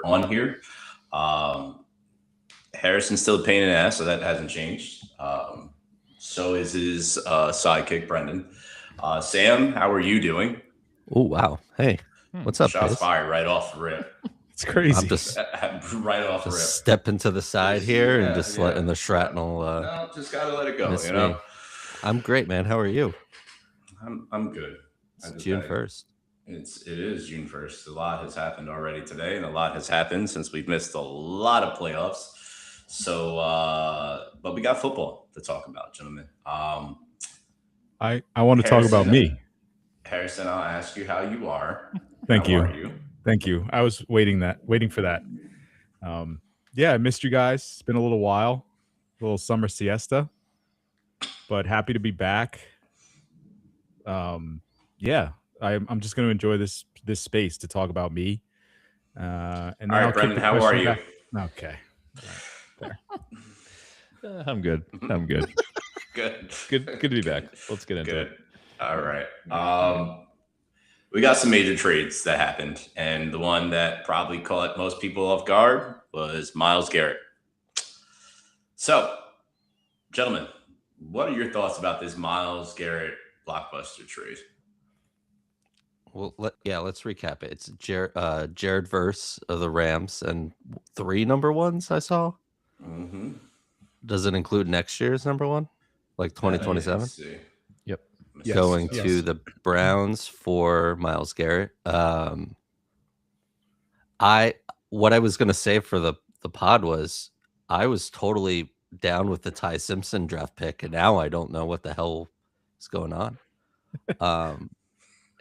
on here. Harrison's still a pain in the ass, so that hasn't changed. So is his sidekick, Brendan. Sam, how are you doing? Oh, wow. Hey, what's up, Shots Pace? fired right off the rip. It's crazy. I'm just Right off the rip. stepping to the side here and just letting the Yeah. shrapnel No, just gotta let it go. miss You know, me. I'm great, man. How are you? I'm good. It's June 1st. It is June 1st. A lot has happened already today, and a lot has happened since we've missed a lot of playoffs. So, but we got football to talk about, gentlemen. I want to talk about me. Harrison, I'll ask you how you are. Thank How you. are you? Thank you. I was waiting for that. Yeah, I missed you guys. It's been a little while, a little summer siesta, but happy to be back. Yeah, I'm just going to enjoy this space to talk about me. And then All right, I'll Brendan, kick the how are question you? back. Okay. There. I'm good. Good. Good to be back. Let's get into it. Good. All right. We got some major trades that happened, and the one that probably caught most people off guard was Myles Garrett. So, gentlemen, what are your thoughts about this Myles Garrett blockbuster trade? Well, let's recap it. It's Jared Verse of the Rams and 3 number ones I saw. Mm-hmm. Does it include next year's number one, like 2027? Let's see. Yep. Yes, Going yes. to the Browns for Myles Garrett. What I was gonna say for the pod was I was totally down with the Ty Simpson draft pick, and now I don't know what the hell is going on.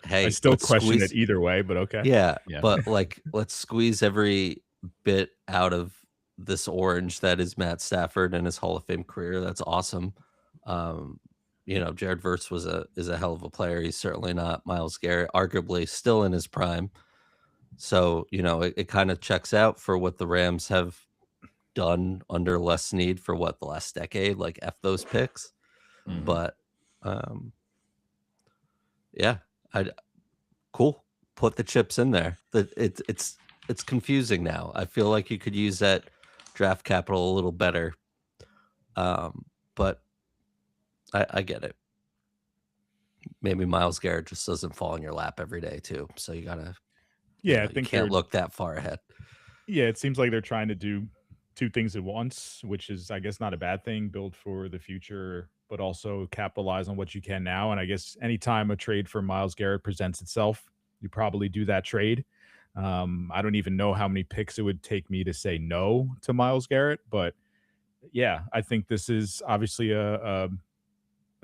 Hey, I still let's question squeeze- it either way, but okay. Yeah, Yeah. but let's squeeze every bit out of this orange that is Matt Stafford and his Hall of Fame career. That's awesome. Jared Verse is a hell of a player. He's certainly not Myles Garrett, arguably still in his prime. So, it kind of checks out for what the Rams have done under Les Snead for the last decade, like F those picks. Mhm. But yeah, cool. Put the chips in there. It's confusing now. I feel like you could use that draft capital a little better. But I get it. Maybe Myles Garrett just doesn't fall in your lap every day too. So you gotta, Yeah, I you think can't they're look that far ahead. Yeah, it seems like they're trying to do two things at once, which is, I guess, not a bad thing. Build for the future, but also capitalize on what you can now. And I guess anytime a trade for Myles Garrett presents itself, you probably do that trade. I don't even know how many picks it would take me to say no to Myles Garrett, but yeah, I think this is obviously a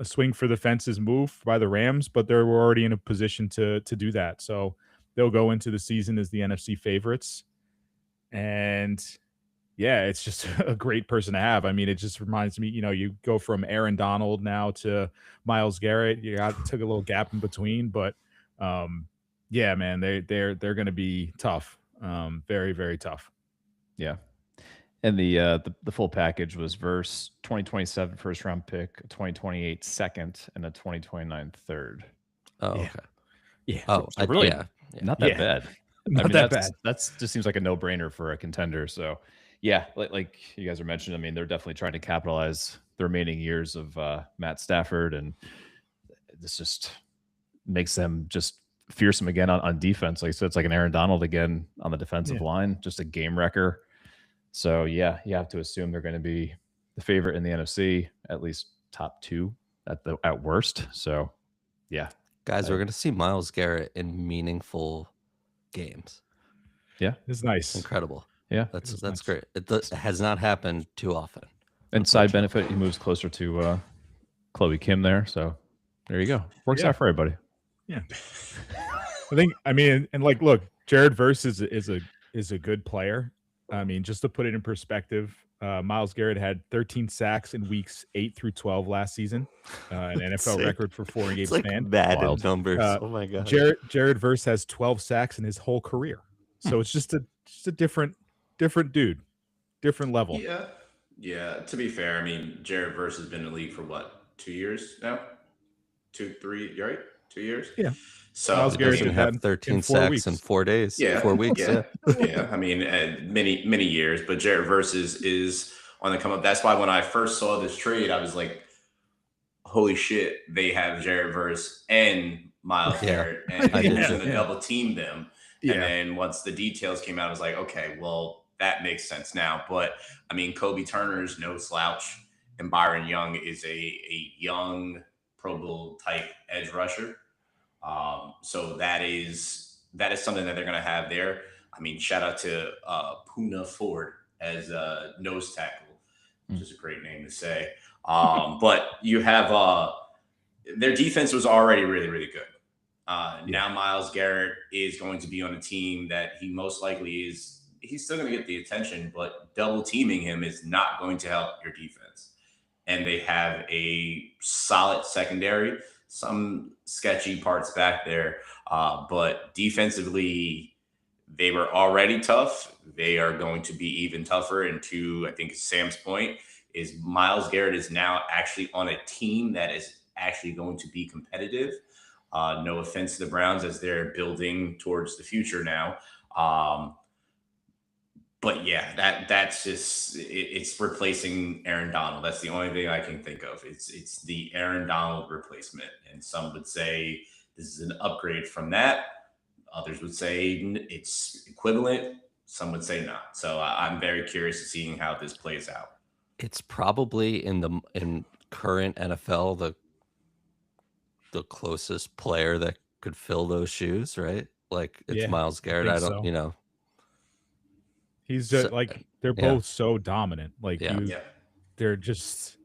swing for the fences move by the Rams, but they were already in a position to do that. So they'll go into the season as the NFC favorites. And yeah, it's just a great person to have. I mean, it just reminds me, you go from Aaron Donald now to Myles Garrett. Took a little gap in between, but yeah, man, they're going to be tough, very very tough. Yeah. And the full package was Verse 2027 first round pick, a 2028 second, and a 2029 third. Oh, Yeah. okay. Yeah, Oh, really? yeah. Not that Yeah. bad. Not that bad. That's just seems like a no-brainer for a contender. So, yeah, like you guys are mentioning, I mean, they're definitely trying to capitalize the remaining years of Matt Stafford, and this just makes them just fearsome again on defense. Like I said, it's like an Aaron Donald again on the defensive line, just a game wrecker. So, yeah, you have to assume they're going to be the favorite in the NFC, at least top 2 at worst. So, yeah. Guys, we're gonna see Myles Garrett in meaningful games. Yeah. It's nice. Incredible. Yeah. That's nice. great. It has not happened too often. And side benefit, he moves closer to Chloe Kim there. So there you go. Works out for everybody. Yeah. I mean, look, Jared Verse is a good player. I mean, just to put it in perspective, Myles Garrett had 13 sacks in weeks 8 through 12 last season, an NFL Sick. record for 4 game It's like span. Madden Wild. numbers. Oh my god. Jared Verse has 12 sacks in his whole career. So it's just a different dude, different level. Yeah. To be fair, I mean, Jared Verse has been in the league for what, 2 years now? 2, 3, right? 2 years. Yeah. So Myles He Garrett doesn't did that have in 13 4 sacks in weeks. 4 days. yeah, 4 weeks. yeah, Yeah. yeah. I mean, many many years, but Jared Verse on the come up. That's why when I first saw this trade, I was like, holy shit, they have Jared Verse and Miles Yeah, Garrett, and I did who's too. going to double team them? And Yeah. then once the details came out, I was like, okay, well, that makes sense now. But I mean, Kobe Turner's no slouch, and Byron Young is a young Pro Bowl type edge rusher. So that is something that they're going to have there. I mean, shout out to Puna Ford as a nose tackle, which is a great name to say. But you have their defense was already really, really good. Now Myles Garrett is going to be on a team that he most likely is. He's still going to get the attention, but double teaming him is not going to help your defense. And they have a solid secondary, some sketchy parts back there, but defensively, they were already tough. They are going to be even tougher. And to, I think, Sam's point, is Myles Garrett is now actually on a team that is actually going to be competitive. No offense to the Browns as they're building towards the future now. But yeah, that's just it's replacing Aaron Donald. That's the only thing I can think of. It's the Aaron Donald replacement, and some would say this is an upgrade from that. Others would say it's equivalent. Some would say not. So I'm very curious to seeing how this plays out. It's probably in current NFL the closest player that could fill those shoes, right? Like it's Yeah, Myles Garrett. think I don't, so. He's So- just like they're yeah. both so dominant. Like Yeah. Yeah. they're just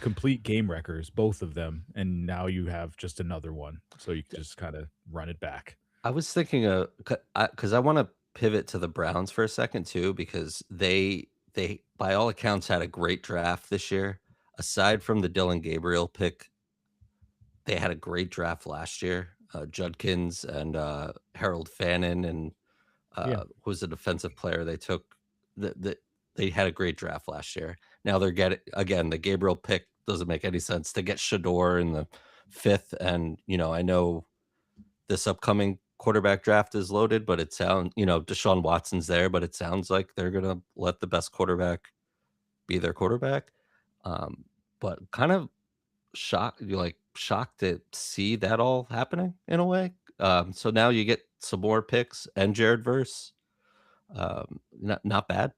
complete game wreckers, both of them. And now you have just another one, so you can just kind of run it back. I was thinking of because I want to pivot to the Browns for a second too, because they by all accounts had a great draft this year. Aside from the Dylan Gabriel pick, they had a great draft last year. Judkins and Harold Fannin and who was a defensive player they took. They had a great draft last year. Now they're getting again the Gabriel pick doesn't make any sense to get Shador in the 5th, and I know this upcoming quarterback draft is loaded, but it sounds Deshaun Watson's there, but it sounds like they're gonna let the best quarterback be their quarterback. But kind of shocked to see that all happening in a way. So now you get some more picks and Jared Verse. Not bad.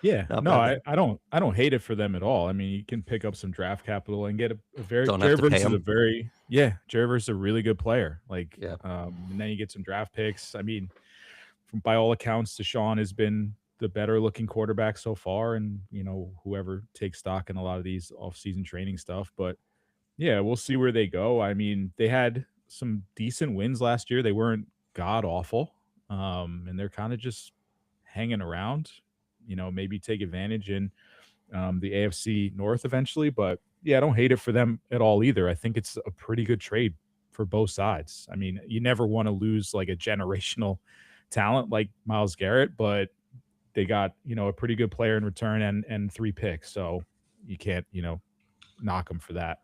Yeah, Not no, bad I don't hate it for them at all. I mean, you can pick up some draft capital and get a very Don't have Jared to Verse pay is a him. very Jared Verse is a really good player. Like, Yeah. and then you get some draft picks. I mean, by all accounts, Deshaun has been the better looking quarterback so far, and whoever takes stock in a lot of these off-season training stuff. But yeah, we'll see where they go. I mean, they had some decent wins last year. They weren't god awful, and they're kind of just hanging around. Maybe take advantage in the AFC North eventually. But yeah, I don't hate it for them at all either. I think it's a pretty good trade for both sides. I mean, you never want to lose like a generational talent like Myles Garrett, but they got a pretty good player in return and 3 picks, so you can't knock them for that.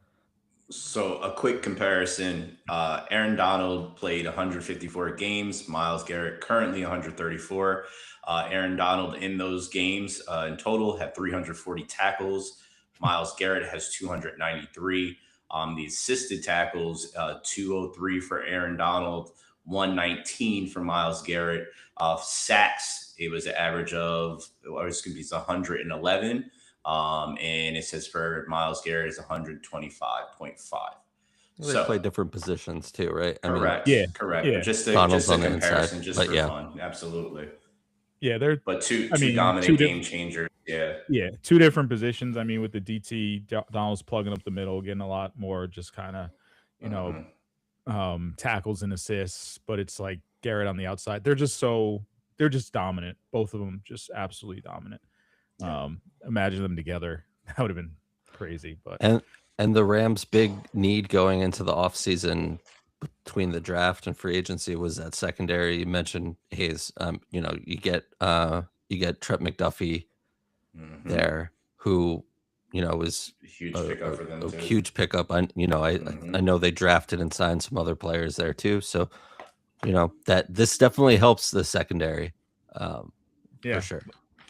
So a quick comparison: Aaron Donald played 154 games. Myles Garrett currently 134. Aaron Donald in those games in total had 340 tackles. Myles Garrett has 293. The assisted tackles, 203 for Aaron Donald, 119 for Myles Garrett. Sacks, it was an average of, it's going to be 111. And it says for Myles Garrett is 125.5. They play different positions too, right? Correct. Yeah, Correct. yeah. Just Donald's a on the comparison, inside, just but for yeah. fun. Absolutely. Yeah, they're But two I mean, dominant two game changers. Yeah. 2 different positions. I mean, with the DT, Donald's plugging up the middle, getting a lot more just kind of, tackles and assists. But it's like Garrett on the outside. They're just dominant. Both of them just absolutely dominant. Imagine them together. That would have been crazy. But and the Rams' big need going into the offseason between the draft and free agency was that secondary. You mentioned Hayes. You get Trent McDuffie there, who was Huge pickup for them a too. huge pickup. I Mhm. know they drafted and signed some other players there too. So that this definitely helps the secondary, Yeah. for sure.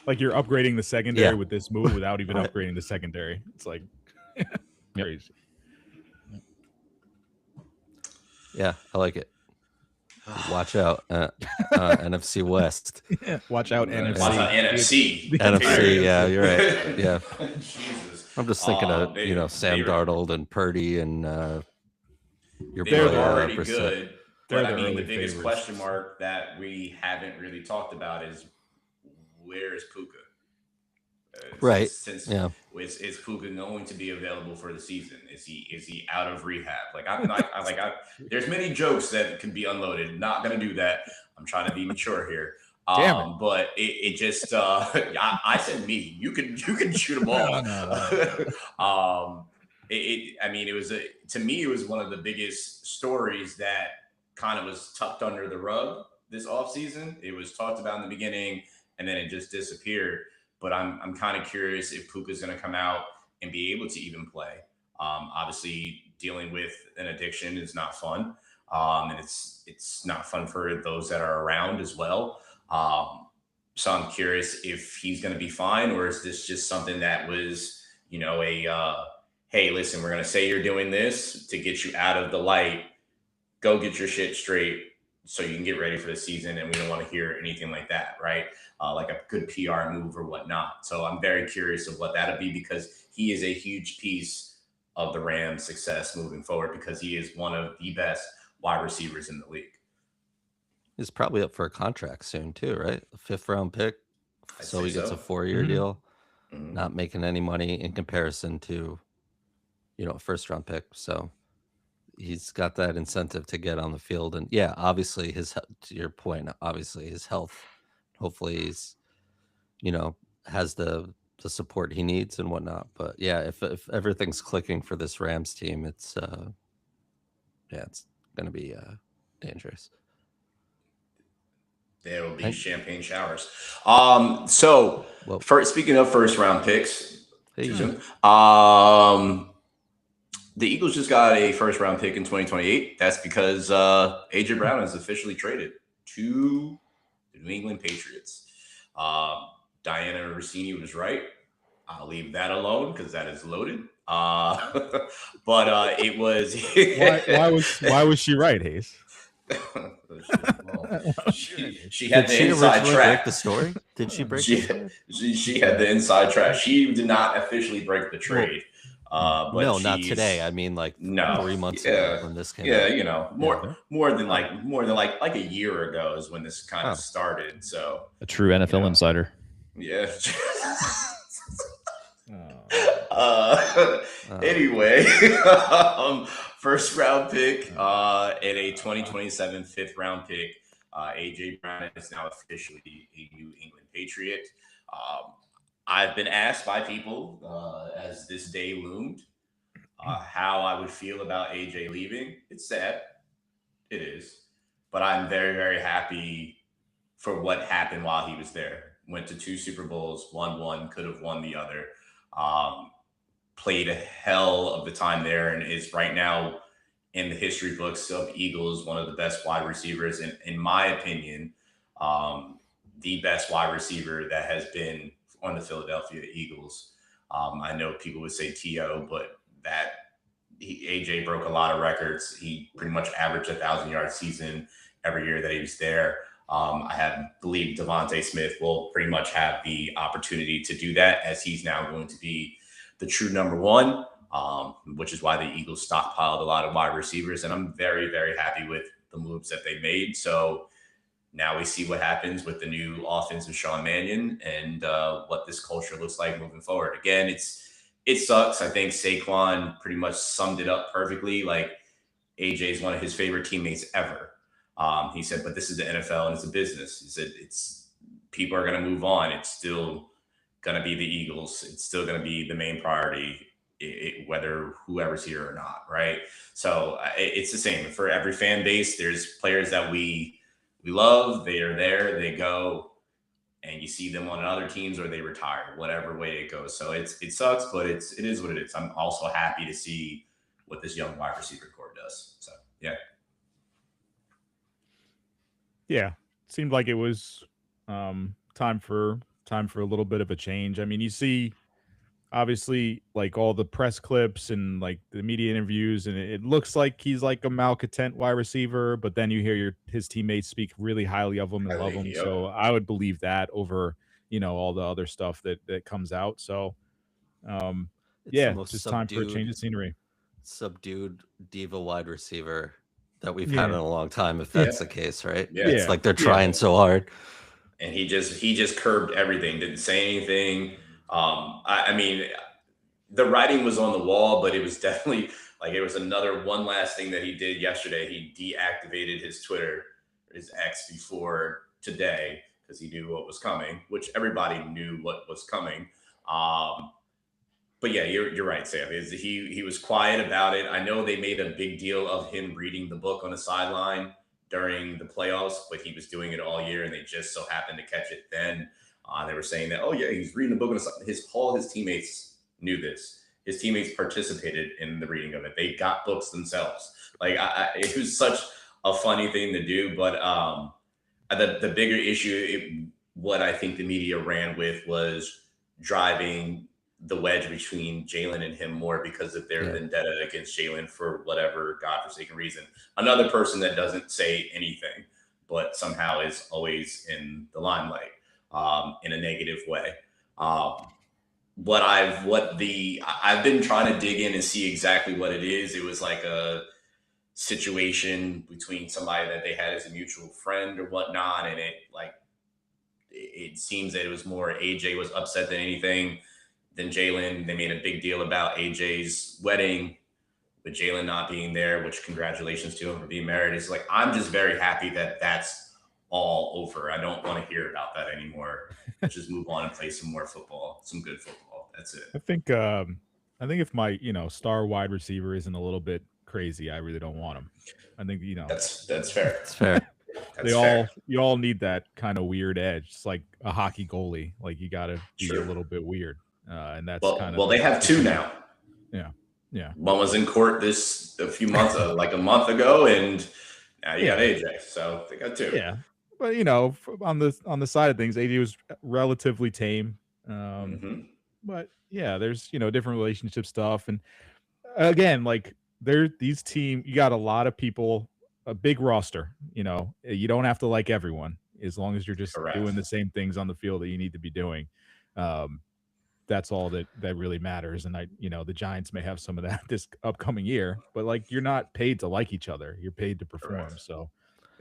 Like you're upgrading the secondary Yeah. with this move without even Right. upgrading the secondary. It's like crazy. Yeah, I like it. Watch out, NFC West. Watch out, NFC. Watch out, NFC. NFC, yeah, you're right. Yeah. Jesus. I'm just thinking of Sam they were- Darnold and Purdy and your They boy were already Brissett. good. They're But I the mean, the early biggest favorites. question mark that we haven't really talked about is where is Puka? Right. Since Yeah. is Puka going to be available for the season? Is he out of rehab? There's many jokes that can be unloaded. Not gonna do that. I'm trying to be mature here. Damn it. But it just I said me. You can shoot them all. No. To me it was one of the biggest stories that kind of was tucked under the rug this offseason. It was talked about in the beginning and then it just disappeared. But I'm kind of curious if Puka's going to come out and be able to even play. Obviously, dealing with an addiction is not fun, and it's not fun for those that are around as well. So I'm curious if he's going to be fine, or is this just something that was, hey, listen, we're going to say you're doing this to get you out of the light. Go get your shit straight so you can get ready for the season, and we don't want to hear anything like that, right? Like a good PR move or whatnot. So I'm very curious of what that'll be because he is a huge piece of the Rams' success moving forward because he is one of the best wide receivers in the league. He's probably up for a contract soon too, right? A 5th round pick. I'd So say he gets so. a 4-year Mhm. deal, Mhm. not making any money in comparison to, a 1st round pick. So he's got that incentive to get on the field. And yeah, obviously to your point, obviously his health, hopefully he's, has the support he needs and whatnot. But yeah, if everything's clicking for this Rams team, it's it's going to be dangerous. There will be Thank- champagne showers. Well, Speaking of first round picks, hey, too soon. The Eagles just got a first round pick in 2028. That's because AJ Brown is officially traded to the New England Patriots. Diana Rossini was right. I'll leave that alone because that is loaded. But it was Why was she right, Hayes? she had Did the she inside originally track. break the story? Did she break the story? She had the inside track. She did not officially break the trade. But no, not today. I mean, like 3 months ago when this came out. More than a year ago is when this kind of started. So A true NFL insider. yeah. Anyway, first round pick and a 2027 5th round pick. AJ Brown is now officially a New England Patriot. I've been asked by people as this day loomed how I would feel about AJ leaving. It's sad. It is. But I'm very, very happy for what happened while he was there. Went to 2 Super Bowls, won one, could have won the other. Played a hell of the time there and is right now in the history books of Eagles, one of the best wide receivers, and in my opinion, the best wide receiver that has been on the Philadelphia Eagles. I know people would say T.O., but AJ broke a lot of records. He pretty much averaged 1,000-yard season every year that he was there. I believe Devontae Smith will pretty much have the opportunity to do that as he's now going to be the true number 1, which is why the Eagles stockpiled a lot of wide receivers. And I'm very, very happy with the moves that they made. So now we see what happens with the new offense of Sean Mannion and what this culture looks like moving forward. Again, it sucks. I think Saquon pretty much summed it up perfectly. Like AJ is one of his favorite teammates ever. He said, but this is the NFL and it's a business. He said, people are going to move on. It's still going to be the Eagles. It's still going to be the main priority, whether whoever's here or not. Right. So it's the same for every fan base. There's players that we love. They are there. They go. and you see them on other teams or they retire, whatever way it goes. So it sucks, but it is what it is. I'm also happy to see what this young wide receiver core does. So yeah. Yeah, seemed like it was time for a little bit of a change. I mean, you see obviously like all the press clips and like the media interviews, and it looks like he's like a malcontent wide receiver, but then you hear his teammates speak really highly of him and love him. Yep. So I would believe that over, all the other stuff that comes out. So It's yeah, the most just time for a change of scenery. subdued diva wide receiver that we've Yeah. had in a long time, if that's the case, right? Yeah. It's Yeah. like they're Yeah. trying so hard. And he just curbed everything, didn't say anything. I mean, the writing was on the wall, but it was definitely like it was another one last thing that he did yesterday. He deactivated his Twitter, his X, before today because he knew what was coming, which everybody knew what was coming. But yeah, you're right, Sam. He was quiet about it. I know they made a big deal of him reading the book on the sideline during the playoffs, but he was doing it all year, and they just so happened to catch it then. They were saying that, oh yeah, he's reading the book on the side. All his teammates knew this. His teammates participated in the reading of it. They got books themselves. Like it was such a funny thing to do. But the bigger issue, what I think the media ran with was driving the wedge between Jalen and him more because of their vendetta against Jalen for whatever godforsaken reason. Another person that doesn't say anything, but somehow is always in the limelight in a negative way. I've been trying to dig in and see exactly what it is. It was like a situation between somebody that they had as a mutual friend or whatnot, and it seems that it was more AJ was upset than anything than Jalen. They made a big deal about AJ's wedding with Jalen not being there, which congratulations to him for being married. It's like, I'm just very happy that that's all over. I don't want to hear about that anymore. Just move on and play some more football, some good football. That's it. I think if my, star wide receiver isn't a little bit crazy, I really don't want him. I think, that's fair. It's fair. You all need that kind of weird edge. It's like a hockey goalie. Like you got to be a little bit weird. And that's they have two now. Yeah. One was in court a few months, like a month ago, and now you got AJ. So they got two. Yeah, but on the side of things, AJ was relatively tame. But yeah, there's different relationship stuff, and again, like you got a lot of people, a big roster. You don't have to like everyone as long as you're just doing the same things on the field that you need to be doing. That's all that really matters. And the Giants may have some of that this upcoming year, but like you're not paid to like each other. You're paid to perform. Correct. So,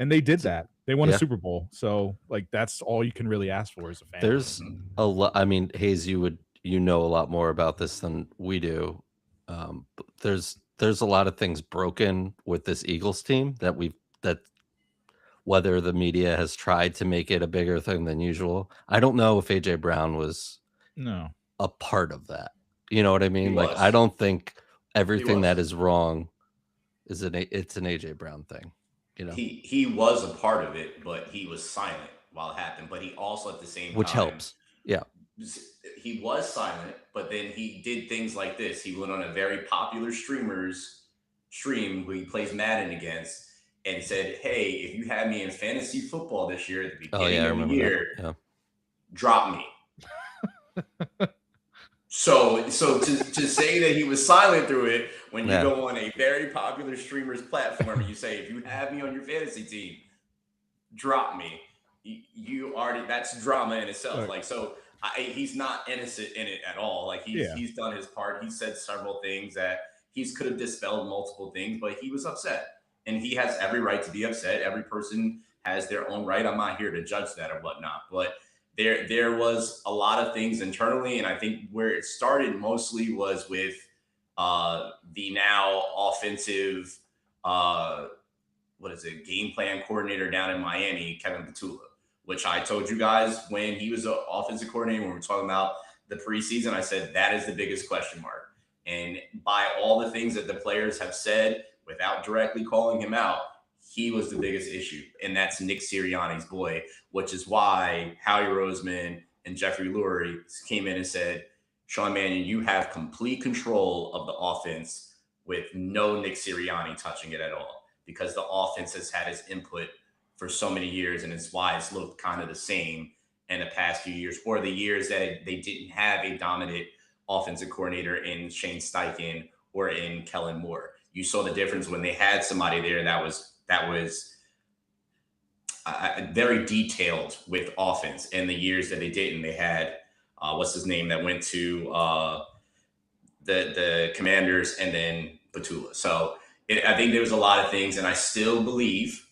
and they did that. They won a Super Bowl. So like that's all you can really ask for as a fan. There's a lot. I mean, Hayes, you know a lot more about this than we do. But there's a lot of things broken with this Eagles team that whether the media has tried to make it a bigger thing than usual. I don't know if AJ Brown was a part of that. You know what I mean? Like, I don't think everything that is wrong it's an AJ Brown thing. He was a part of it, but he was silent while it happened. But he also at the same time, which helps. Yeah. He was silent, but then he did things like this. He went on a very popular streamer's stream who he plays Madden against and said, "Hey, if you had me in fantasy football this year at the beginning of the year, drop me." So to say that he was silent through it when you go on a very popular streamer's platform and you say, if you have me on your fantasy team, drop me, you already, that's drama in itself. Right. Like, so he's not innocent in it at all. Like he's done his part. He said several things that he could have dispelled multiple things, but he was upset and he has every right to be upset. Every person has their own right. I'm not here to judge that or whatnot, but there was a lot of things internally, and I think where it started mostly was with the now offensive game plan coordinator down in Miami, Kevin Petula, which I told you guys when he was an offensive coordinator, when we were talking about the preseason, I said that is the biggest question mark. And by all the things that the players have said without directly calling him out, he was the biggest issue, and that's Nick Sirianni's boy, which is why Howie Roseman and Jeffrey Lurie came in and said, Sean Mannion, you have complete control of the offense with no Nick Sirianni touching it at all, because the offense has had his input for so many years, and it's why it's looked kind of the same in the past few years, or the years that they didn't have a dominant offensive coordinator in Shane Steichen or in Kellen Moore. You saw the difference when they had somebody there that was very detailed with offense. In the years that they didn't, they had what's his name that went to the Commanders, and then Petula. So I think there was a lot of things, and I still believe,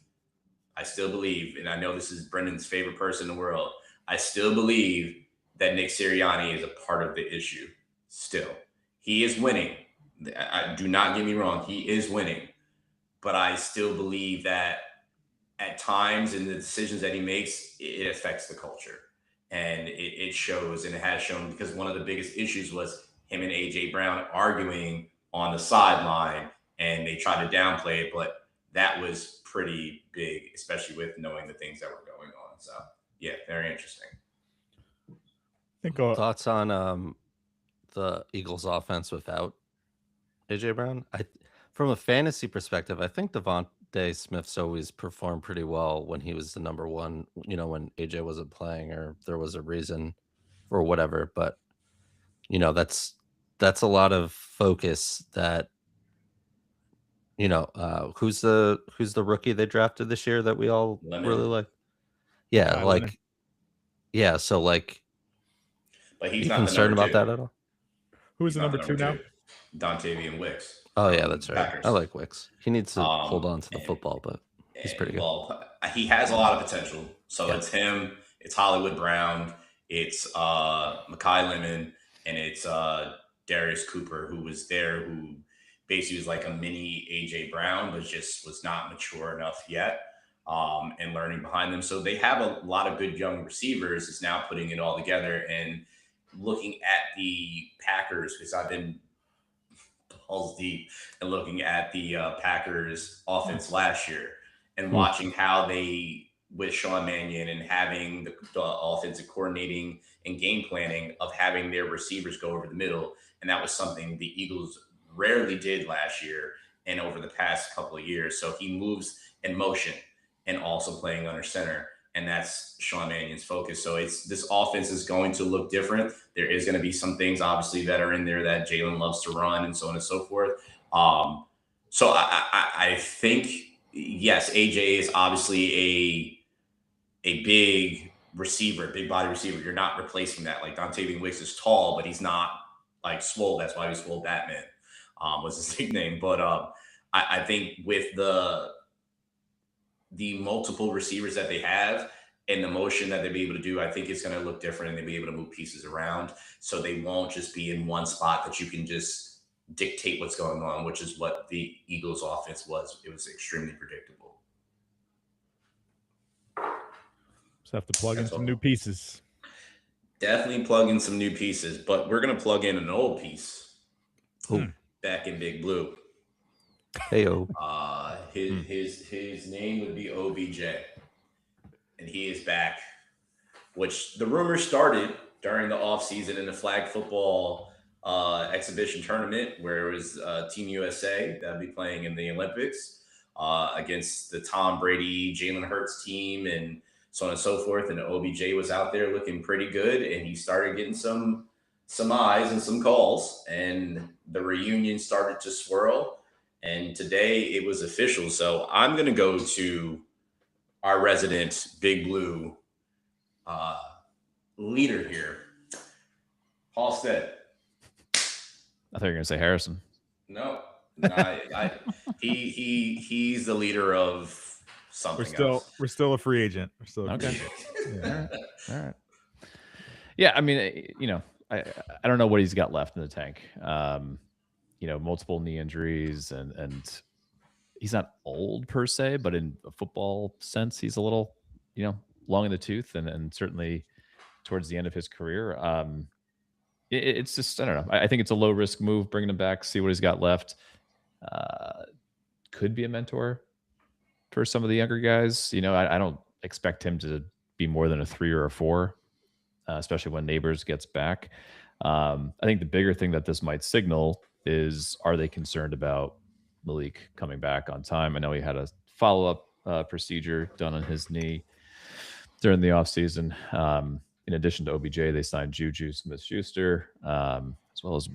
and I know this is Brendan's favorite person in the world, I still believe that Nick Sirianni is a part of the issue. Still, he is winning. Do not get me wrong, he is winning, but I still believe that at times in the decisions that he makes, it affects the culture, and it shows, and it has shown, because one of the biggest issues was him and AJ Brown arguing on the sideline, and they tried to downplay it, but that was pretty big, especially with knowing the things that were going on. So yeah, very interesting. I think Thoughts on the Eagles offense without AJ Brown? From a fantasy perspective, I think Devontae Smith's always performed pretty well when he was the number one, when AJ wasn't playing or there was a reason or whatever. But that's a lot of focus that, who's the rookie they drafted this year that we all really like? Yeah, Leonard. Yeah, so but he's you not concerned about that at all? Who is the number two now? Dontavian Wicks. Oh yeah, that's right. Packers. I like Wicks. He needs to hold on to the football, but he's pretty good. Well, he has a lot of potential. So Yeah. it's him, it's Hollywood Brown, it's Mekhi Lemon, and it's Darius Cooper, who was there, who basically was like a mini AJ Brown, but just was not mature enough yet, and learning behind them. So they have a lot of good young receivers. Is now putting it all together and looking at the Packers, because I've been balls deep and looking at the Packers offense last year and watching how they, with Sean Mannion and having the offensive coordinating and game planning of having their receivers go over the middle. And that was something the Eagles rarely did last year and over the past couple of years. So he moves in motion and also playing under center. And that's Sean Mannion's focus. So this offense is going to look different. There is going to be some things, obviously, that are in there that Jalen loves to run and so on and so forth. So I think, yes, AJ is obviously a big receiver, big body receiver. You're not replacing that. Like Dontavian Wicks is tall, but he's not like swole. That's why he's Swole Batman, was his nickname. But I think with the multiple receivers that they have and the motion that they'll be able to do, I think it's going to look different, and they'll be able to move pieces around. So they won't just be in one spot that you can just dictate what's going on, which is what the Eagles offense was. It was extremely predictable. Just have to plug in some new pieces. Definitely plug in some new pieces, but we're going to plug in an old piece. Back in Big Blue. Heyo. His name would be OBJ, and he is back, which the rumor started during the offseason in the flag football exhibition tournament, where it was Team USA that would be playing in the Olympics against the Tom Brady, Jalen Hurts team, and so on and so forth. And OBJ was out there looking pretty good, and he started getting some eyes and some calls, and the reunion started to swirl. And today it was official. So I'm going to go to our resident Big Blue leader here, Paul Stead. I thought you were going to say Harrison. No, he's the leader of something else. We're still a free agent. We're still Okay. Yeah. All right. Yeah, I mean, I don't know what he's got left in the tank. Multiple knee injuries, and he's not old per se, but in a football sense, he's a little, long in the tooth, and certainly towards the end of his career. It's just, I don't know. I think it's a low risk move, bringing him back, see what he's got left. Could be a mentor for some of the younger guys. You know, I don't expect him to be more than a 3 or a 4, especially when Neighbors gets back. I think the bigger thing that this might signal is, are they concerned about Malik coming back on time? I know he had a follow-up procedure done on his knee during the offseason. In addition to OBJ, they signed Juju Smith-Schuster, as well as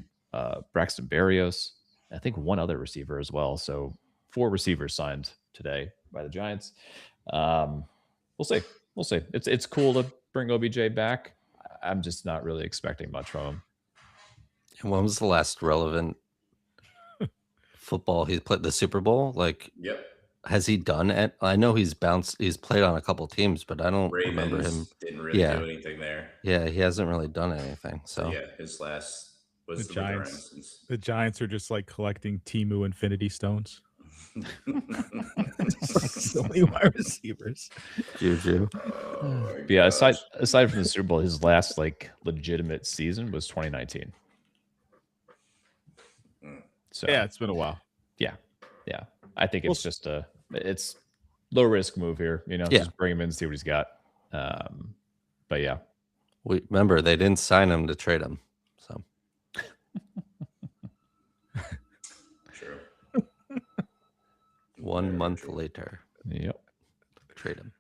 Braxton Berrios. I think one other receiver as well. So 4 receivers signed today by the Giants. We'll see. We'll see. It's cool to bring OBJ back. I'm just not really expecting much from him. And when was the last relevant football he played? The Super Bowl? Like, Yep. has he done it? I know he's bounced. He's played on a couple teams, but I don't remember him. Ravens didn't really Yeah. do anything there. Yeah, he hasn't really done anything. So Yeah, his last was The the Giants. Giants. The Giants are just like collecting Temu Infinity Stones. So many wide receivers. Juju. But yeah, aside from the Super Bowl, his last like legitimate season was 2019. So Yeah, it's been a while. yeah, I think it's Well, just it's low risk move here. You know, Yeah. just bring him in, see what he's got. But yeah, We remember they didn't sign him to trade him. So True. 1 month later, yep. trade him.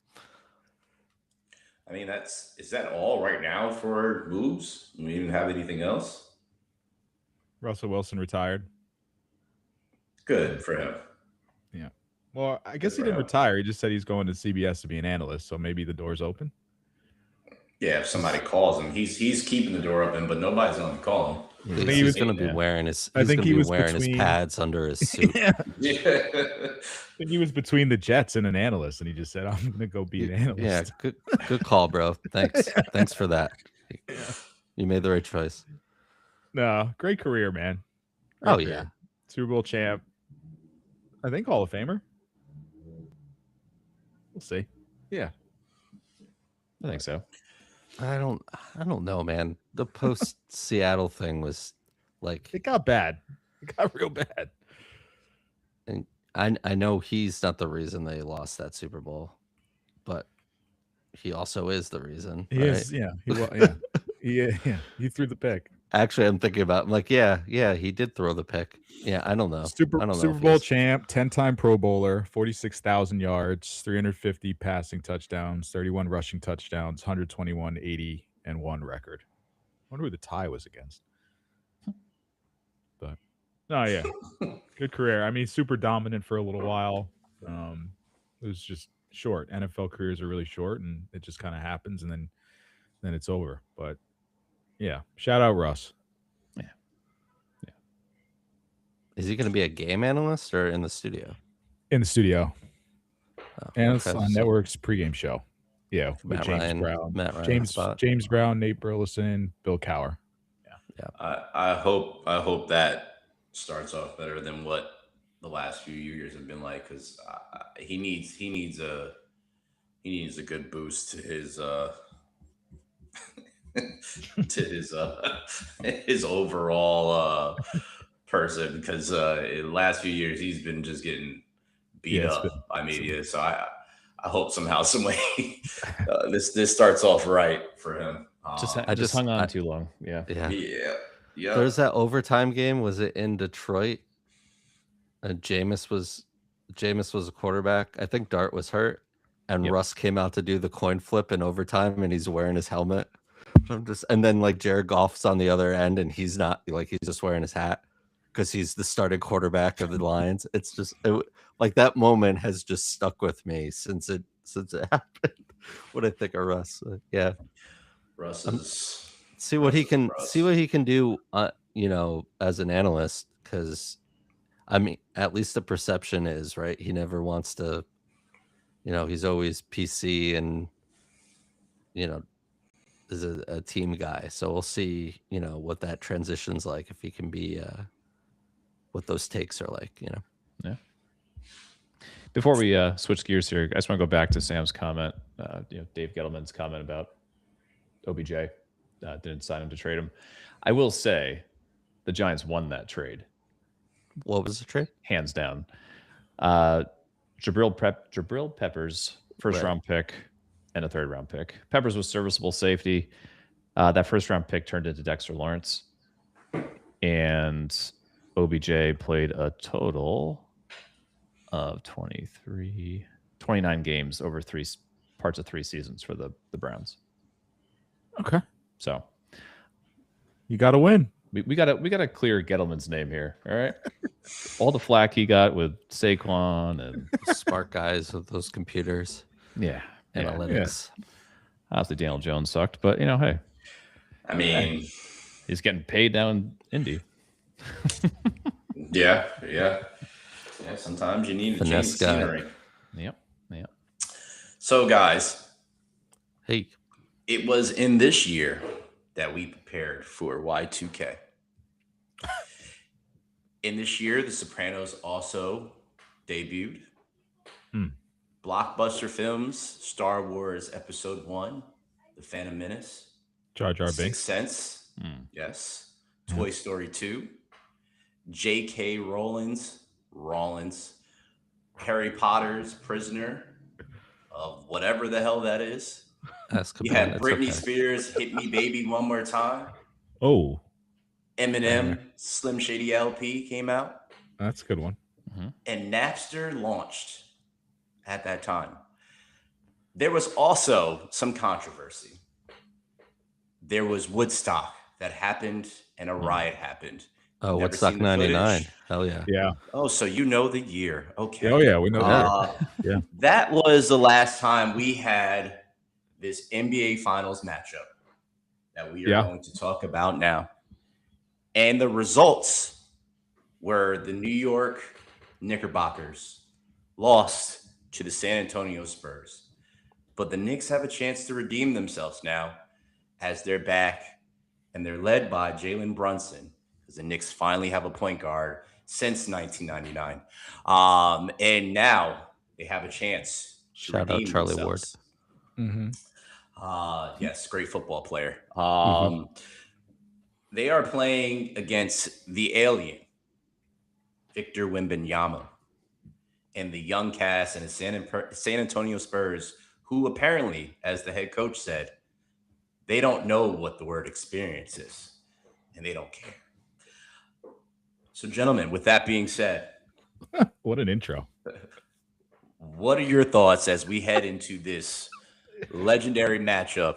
I mean, is that all right now for moves? We didn't have anything else. Russell Wilson retired. Good for him. Well, I guess he for didn't him. retire. He just said he's going to CBS to be an analyst. So maybe the door's open. Yeah, if somebody calls him, he's keeping the door open, but nobody's going to call him. He's, think he was- going to be yeah. wearing his. I He's think going he to be was wearing his between- pads under his suit. Yeah. Yeah. I think he was between the Jets and an analyst, and he just said, "I'm going to go be an analyst." Yeah, good call, bro. Thanks, thanks for that. You made the right choice. No, great career, man. Great Oh career. yeah, Super Bowl champ. I think Hall of Famer. We'll see. Yeah. I think so. I don't know, man. The post Seattle thing was like, It got bad. It got real bad. I know he's not the reason they lost that Super Bowl, but he also is the reason. He right? is, yeah. Yeah. He threw the pick. Actually, I'm thinking about. I'm like, yeah, he did throw the pick. Yeah, I don't know. I Super don't know Super if Bowl he's- champ, 10-time Pro Bowler, 46,000 yards, 350 passing touchdowns, 31 rushing touchdowns, 121, 80, and 1 record. I wonder who the tie was against. But no, yeah, good career. I mean, super dominant for a little while. It was just short. NFL careers are really short, and it just kind of happens, and then it's over. But yeah, shout out Russ. Is he going to be a game analyst or in the studio? In the studio. Oh, And it's okay, on so Network's pregame show. Yeah, with Matt James Ryan, Brown. Matt Ryan spot. James Brown, Nate Burleson, Bill Cowher. I hope that starts off better than what the last few years have been like, because he needs a good boost to his his overall person, because in the last few years he's been just getting beat Yeah, it's up by media. So I hope somehow, some way this starts off right for him. I just hung on too long. Yeah. Yeah. Yeah. There's that overtime game. Was it in Detroit? And Jameis was a quarterback. I think Dart was hurt, and Yep. Russ came out to do the coin flip in overtime, and he's wearing his helmet. And then like Jared Goff's on the other end, and he's not, like, he's just wearing his hat because he's the starting quarterback of the Lions. It's just like that moment has just stuck with me since it happened. What I think of Russ. Yeah. Russ is See what he can Russ. do as an analyst, because I mean, at least the perception is right. He never wants to, he's always PC and is a team guy. So we'll see, what that transition's like, if he can be what those takes are like, Yeah. Before we switch gears here, I just want to go back to Sam's comment. Dave Gettleman's comment about OBJ. Didn't sign him to trade him. I will say, the Giants won that trade, What was the trade? hands down. Jabril Peppers, first Right. round pick and a third round pick. Peppers was serviceable safety. That first round pick turned into Dexter Lawrence. And OBJ played a total of 29 games over parts of 3 seasons for the Browns. Okay. So You got to win. we gotta clear Gettleman's name here. All right. All the flack he got with Saquon and Smart guys with those computers, yeah. analytics. Obviously Daniel Jones sucked, but hey, I mean, he's getting paid now in Indy. yeah. Sometimes you need to change Finesse the guy. scenery. Yep. So, guys, Hey, it was in this year that we prepared for Y2K. In this year, The Sopranos also debuted. Blockbuster films, Star Wars Episode 1, The Phantom Menace, Jar Jar Sixth Binks. Sense, Hmm. yes, Toy Story 2, J.K. Rowling's Harry Potter's Prisoner of whatever the hell that is. Azkaban. You had it's Britney okay. Spears, Hit Me Baby One More Time. Oh, Eminem, Slim Shady LP came out. that's a good one. And Napster launched at that time. There was also some controversy. There was Woodstock that happened and a riot happened. Oh, Never Woodstock seen the '99. footage. Hell yeah. Yeah. Oh, so you know the year. Okay. Oh, yeah. We know that. Yeah. That was the last time we had this NBA Finals matchup that we are Yeah. going to talk about now. And the results were the New York Knickerbockers lost to the San Antonio Spurs. But the Knicks have a chance to redeem themselves now as they're back and they're led by Jalen Brunson because the Knicks finally have a point guard since 1999. And now they have a chance to Shout out redeem Charlie themselves. Mm-hmm. Yes, great football player. Mhm. They are playing against the alien, Victor Wembanyama, and the young cast and the San Antonio Spurs, who apparently, as the head coach said, they don't know what the word experience is, and they don't care. So, gentlemen, with that being said, What an intro. what are your thoughts as we head into this legendary matchup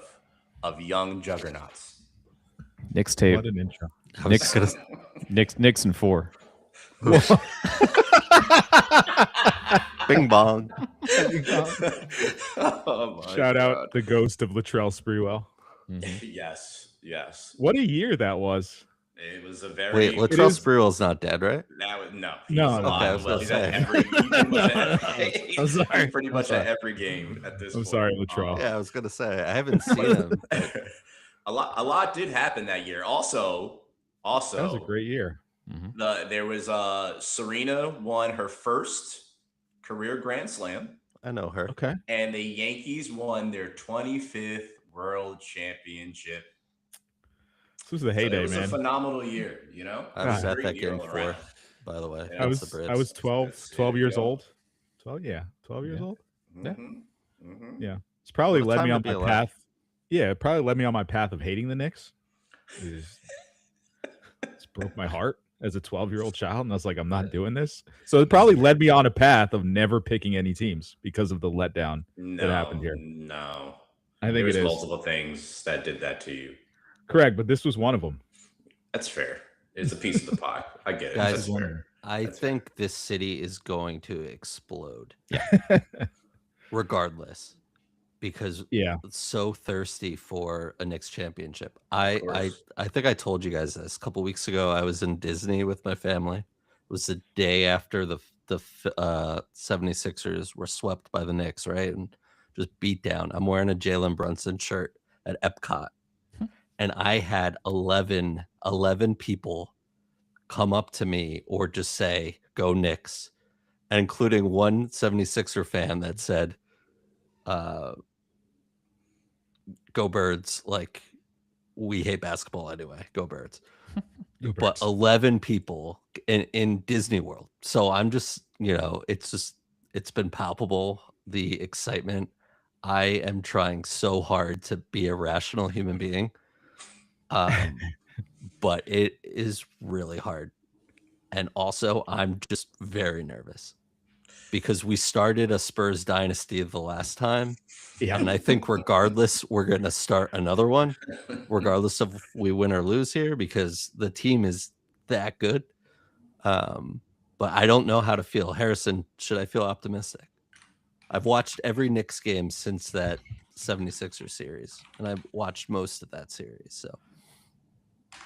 of young juggernauts? Knicks tape. What an intro. I was gonna Knicks and 4. Bing bong. Oh my Shout God. out the ghost of Latrell Sprewell. Yes. What a year that was. It was a very. Wait, It Latrell is- Sprewell's not dead, right? That was, no. No, He's no. alive. Okay, I was Well, gonna he's at say. every. He's pretty much at, I'm sorry. he's pretty much at every game at this I'm point. sorry, Latrell. Yeah, I was gonna say I haven't seen him. a lot did happen that year. Also, That was a great year. there was Serena won her first career Grand Slam, I know her. Okay. and the Yankees won their 25th World Championship. This was the So heyday, it was man. a phenomenal year, you know. I was It at a that great year game all 4, around. by the way. Yeah. I against was the I was Braves. 12 years Yeah. old. 12 years Yeah. old. Mhm. Mhm. Yeah. It's probably What a led me time on to be my alive. path. Yeah, it probably led me on my path of hating the Knicks. It's broke my heart as a 12-year-old child, and I was like, I'm not doing this. So it probably led me on a path of never picking any teams because of the letdown. No, happened here. No, I think There's it is multiple things that did that to you. correct, but this was one of them. That's fair. It's a piece of the pie. I get it. Guys, That's fair. I That's think this city is going to explode. Regardless. Because Yeah. it's so thirsty for a Knicks championship. I course. think I told you guys this a couple weeks ago. I was in Disney with my family. It was the day after the 76ers were swept by the Knicks, right? And just beat down. I'm wearing a Jalen Brunson shirt at Epcot. And I had 11 people come up to me or just say, "Go Knicks," and including one 76er fan that said, "Go Birds!" Like, we hate basketball anyway. Go Birds! But Birds. 11 people in Disney World. So I'm just, it's It's been palpable, the excitement. I am trying so hard to be a rational human being. But it is really hard. And also, I'm just very nervous because we started a Spurs dynasty the last time. Yeah. And I think regardless, we're going to start another one, regardless of if we win or lose here, because the team is that good. But I don't know how to feel. Harrison, should I feel optimistic? I've watched every Knicks game since that 76er series, and I've watched most of that series. So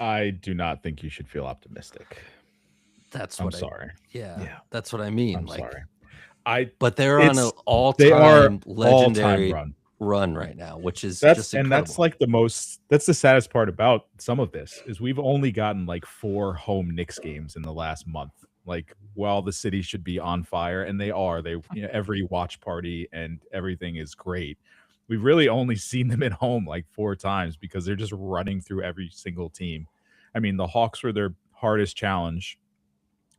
I do not think you should feel optimistic. that's I'm what sorry. Yeah, that's what I mean. I'm like, sorry. but they're on an They are all-time legendary all-time run right now, which is that's just and incredible. that's like that's the saddest part about some of this is we've only gotten like 4 home Knicks games in the last month. Like, while the city should be on fire, and they are, every watch party and everything is great. We've really only seen them at home like 4 times because they're just running through every single team. I mean, the Hawks were their hardest challenge,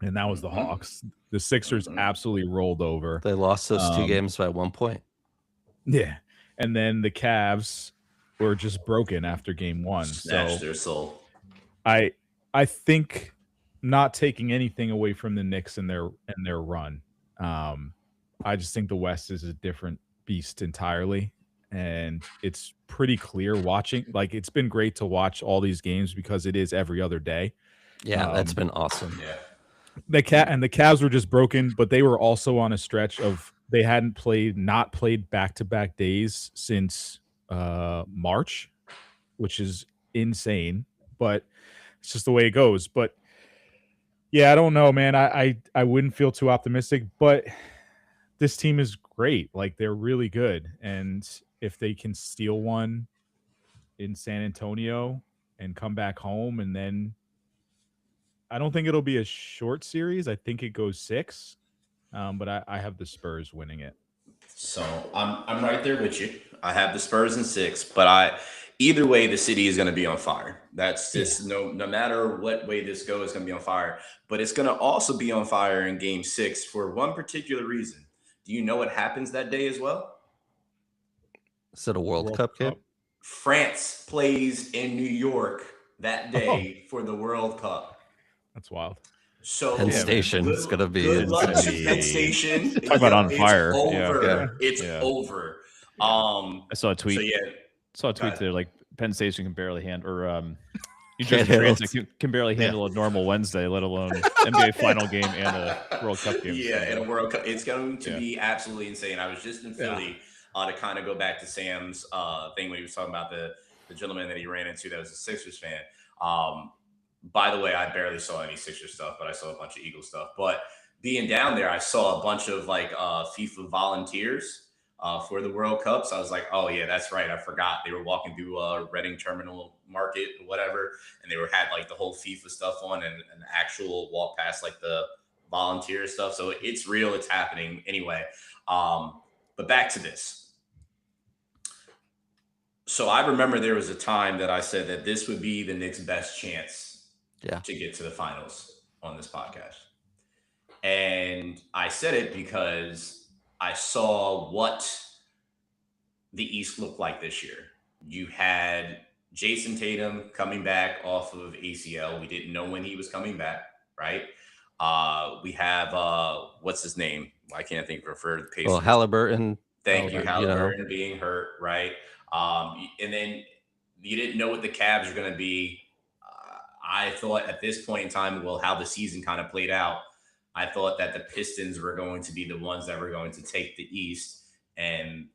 and that was the Hawks. The Sixers absolutely rolled over. They lost those 2 games by 1 point. Yeah. And then the Cavs were just broken after game 1. Snatched So their soul. I think, not taking anything away from the Knicks and their run, I just think the West is a different beast entirely, and it's pretty clear watching. Like, it's been great to watch all these games because it is every other day. Yeah, that's been awesome. Yeah. The Cavs were just broken, but they were also on a stretch of they hadn't not played back-to-back days since March, which is insane, but it's just the way it goes. But yeah, I don't know, man. I wouldn't feel too optimistic, but this team is great. Like, they're really good, and if they can steal one in San Antonio and come back home, and then I don't think it'll be a short series. I think it goes 6, but I have the Spurs winning it. So I'm right there with you. I have the Spurs in 6, but either way, the city is going to be on fire. That's just no matter what way this goes, it's going to be on fire. But it's going to also be on fire in game 6 for one particular reason. Do you know what happens that day as well? Is it a World Cup game? France plays in New York that day for the World Cup. That's wild. So Penn Station is going to be good luck to Penn Station. Talk about on fire. Over. Yeah. It's over. I saw a tweet. So there, like, Penn Station can barely handle, or New Can't Jersey handle Transit can barely handle a normal Wednesday, let alone NBA final game and a World Cup game. Yeah, and a World Cup. It's going to be absolutely insane. I was just in Philly to kind of go back to Sam's thing when he was talking about the gentleman that he ran into that was a Sixers fan. By the way, I barely saw any Sixers stuff, but I saw a bunch of Eagles stuff. But being down there, I saw a bunch of like FIFA volunteers for the World Cup. So I was like, oh yeah, that's right. I forgot. They were walking through Reading Terminal Market or whatever, and they had like the whole FIFA stuff on and an actual walk past like the volunteer stuff. So it's real. It's happening anyway. But back to this. So I remember there was a time that I said that this would be the Knicks' best chance to get to the finals on this podcast. And I said it because I saw what the East looked like this year. You had Jason Tatum coming back off of ACL. We didn't know when he was coming back, right? We have, what's his name? I can't think for the Pacers. Well, Halliburton. Thank you. Halliburton being hurt, right? And then you didn't know what the Cavs are going to be. I thought at this point in time, well, how the season kind of played out, I thought that the Pistons were going to be the ones that were going to take the East, and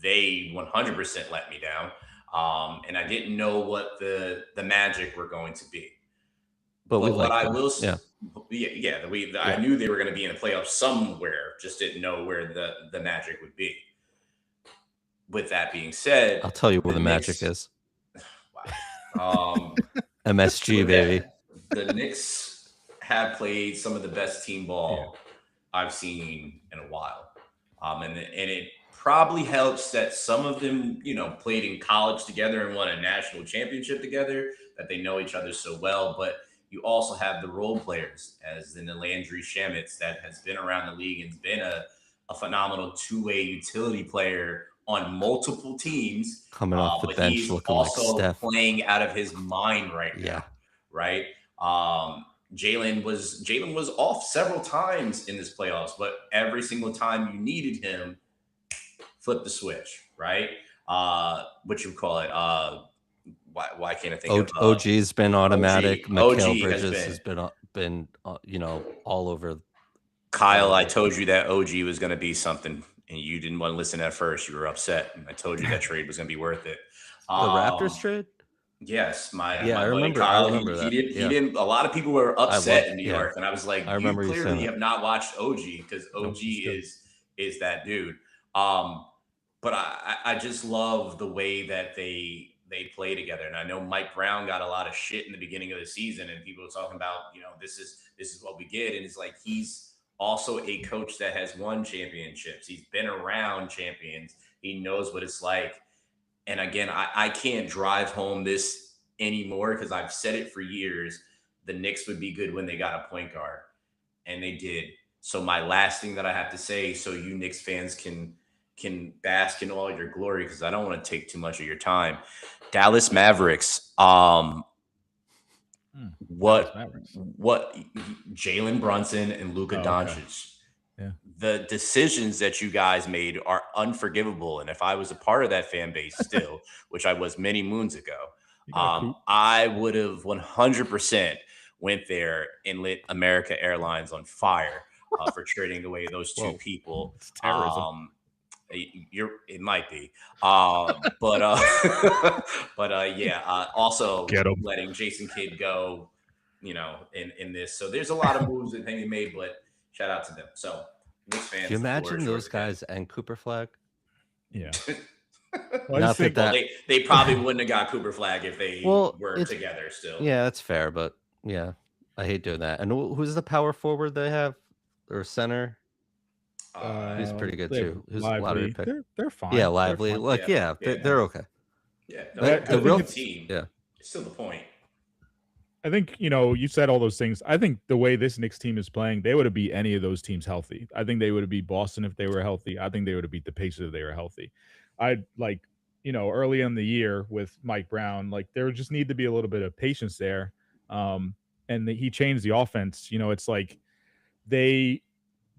they 100% let me down. And I didn't know what the Magic were going to be. But what I will say, I knew they were going to be in the playoffs somewhere, just didn't know where the Magic would be. With that being said, I'll tell you where the Magic is. Wow. MSG, baby. The Knicks have played some of the best team ball I've seen in a while. And it probably helps that some of them, played in college together and won a national championship together, that they know each other so well. But you also have the role players, as in the Landry Shamit's, that has been around the league and been a a phenomenal two-way utility player on multiple teams. Coming off the But bench he's looking like also Steph. playing out of his mind right Yeah. now, right? Jalen was off several times in this playoffs, but every single time you needed him, flip the switch, right? What you call it? Why can't I think of OG's been automatic. OG Mikal has Bridges has been all over. Kyle, I told you that OG was going to be something, and you didn't want to listen at first. You were upset. I told you that trade was going to be worth it. The Raptors trade? Yes, my I buddy remember. Kyle. I remember he that. didn't. A lot of people were upset in New yeah. York, and I was like, I remember you clearly saying have not watched OG because OG is that dude. But I just love the way that they play together. And I know Mike Brown got a lot of shit in the beginning of the season, and people were talking about, this is what we get. And it's like he's also a coach that has won championships. He's been around champions. He knows what it's like. And again, I can't drive home this anymore because I've said it for years. The Knicks would be good when they got a point guard, and they did. So my last thing that I have to say, so you Knicks fans can bask in all your glory, because I don't want to take too much of your time. Dallas Mavericks. What Jalen Brunson and Luka Doncic. Yeah. The decisions that you guys made are unforgivable. And if I was a part of that fan base still, which I was many moons ago, I would have 100% went there and lit America Airlines on fire for trading away those two people. It's terrorism. It might be, also letting Jason Kidd go, in this. So there's a lot of moves that they made, but shout out to them. So Knicks fans, can you imagine those guys and Cooper Flag? Yeah. Not that they probably wouldn't have got Cooper Flag if they were together still. Yeah, that's fair, but yeah, I hate doing that. And who's the power forward they have, or center? He's pretty good too. Who's Lively. They're fine. Yeah, Lively. They're okay. Yeah, the real team. Yeah, it's still the point. I think, you said all those things. I think the way this Knicks team is playing, they would have beat any of those teams healthy. I think they would have beat Boston if they were healthy. I think they would have beat the Pacers if they were healthy. Early in the year with Mike Brown, there just need to be a little bit of patience there. And he changed the offense. It's like they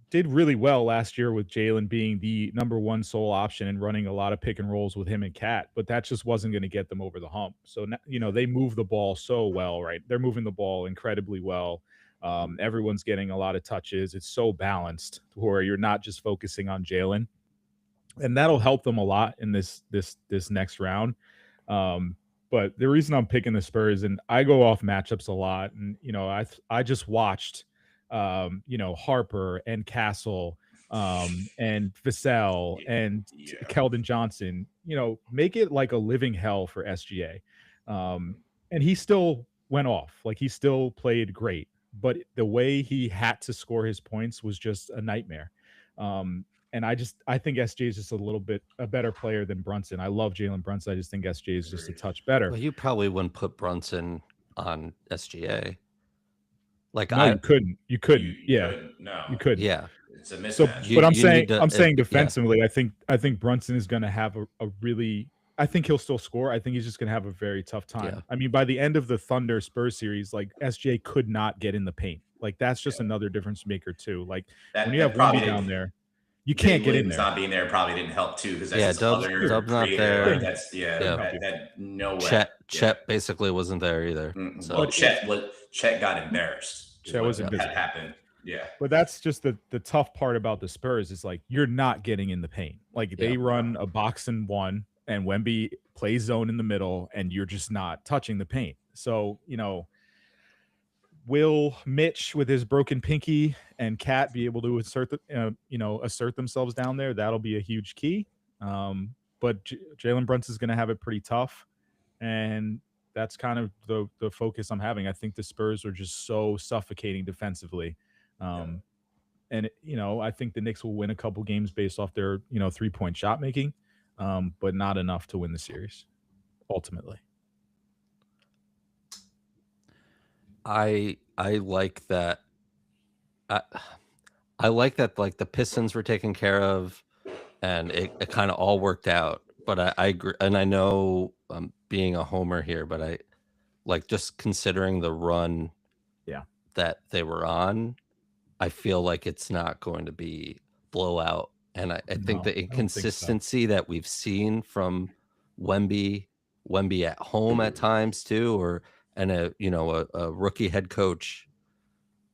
did really well last year with Jalen being the number one sole option and running a lot of pick and rolls with him and Cat, but that just wasn't going to get them over the hump. So, they move the ball so well, right? They're moving the ball incredibly well. Everyone's getting a lot of touches. It's so balanced where you're not just focusing on Jalen, and that'll help them a lot in this next round. But the reason I'm picking the Spurs, and I go off matchups a lot, and I just watched Harper and Castle and Vassell and Keldon Johnson, make it like a living hell for SGA. And he still went off. He still played great, but the way he had to score his points was just a nightmare. And I think SJ is just a better player than Brunson. I love Jalen Brunson. I just think SJ is just a touch better. Well, you probably wouldn't put Brunson on SGA. You couldn't. You couldn't. No, you couldn't. Yeah, it's a mismatch. So, but I'm saying defensively, I think Brunson is going to have a really. I think he'll still score. I think he's just going to have a very tough time. Yeah. I mean, by the end of the Thunder Spurs series, SJ could not get in the paint. That's just another difference maker too. When you have Wemby down there, you can't get in there. Not being there probably didn't help too, because that's Dub's not there. That's that no way. Chet basically wasn't there either. So well, Chet got embarrassed. Chet was invisible. That happened. Yeah. But that's just the tough part about the Spurs is you're not getting in the paint. They run a box and one, and Wemby plays zone in the middle, and you're just not touching the paint. So, will Mitch with his broken pinky and Cat be able to assert themselves down there? That'll be a huge key. But Jalen Brunson is going to have it pretty tough, and that's kind of the focus I'm having. I think the Spurs are just so suffocating defensively. And I think the Knicks will win a couple games based off their 3-point shot making, but not enough to win the series ultimately. I like that. I like that, like the Pistons were taken care of, and it kind of all worked out. But I agree, and I know I'm being a homer here, but I like just considering the run, Yeah. that they were on. I feel like it's not going to be blowout, and I think No, the I don't think so. inconsistency that we've seen from Wemby at home at times too, and a rookie head coach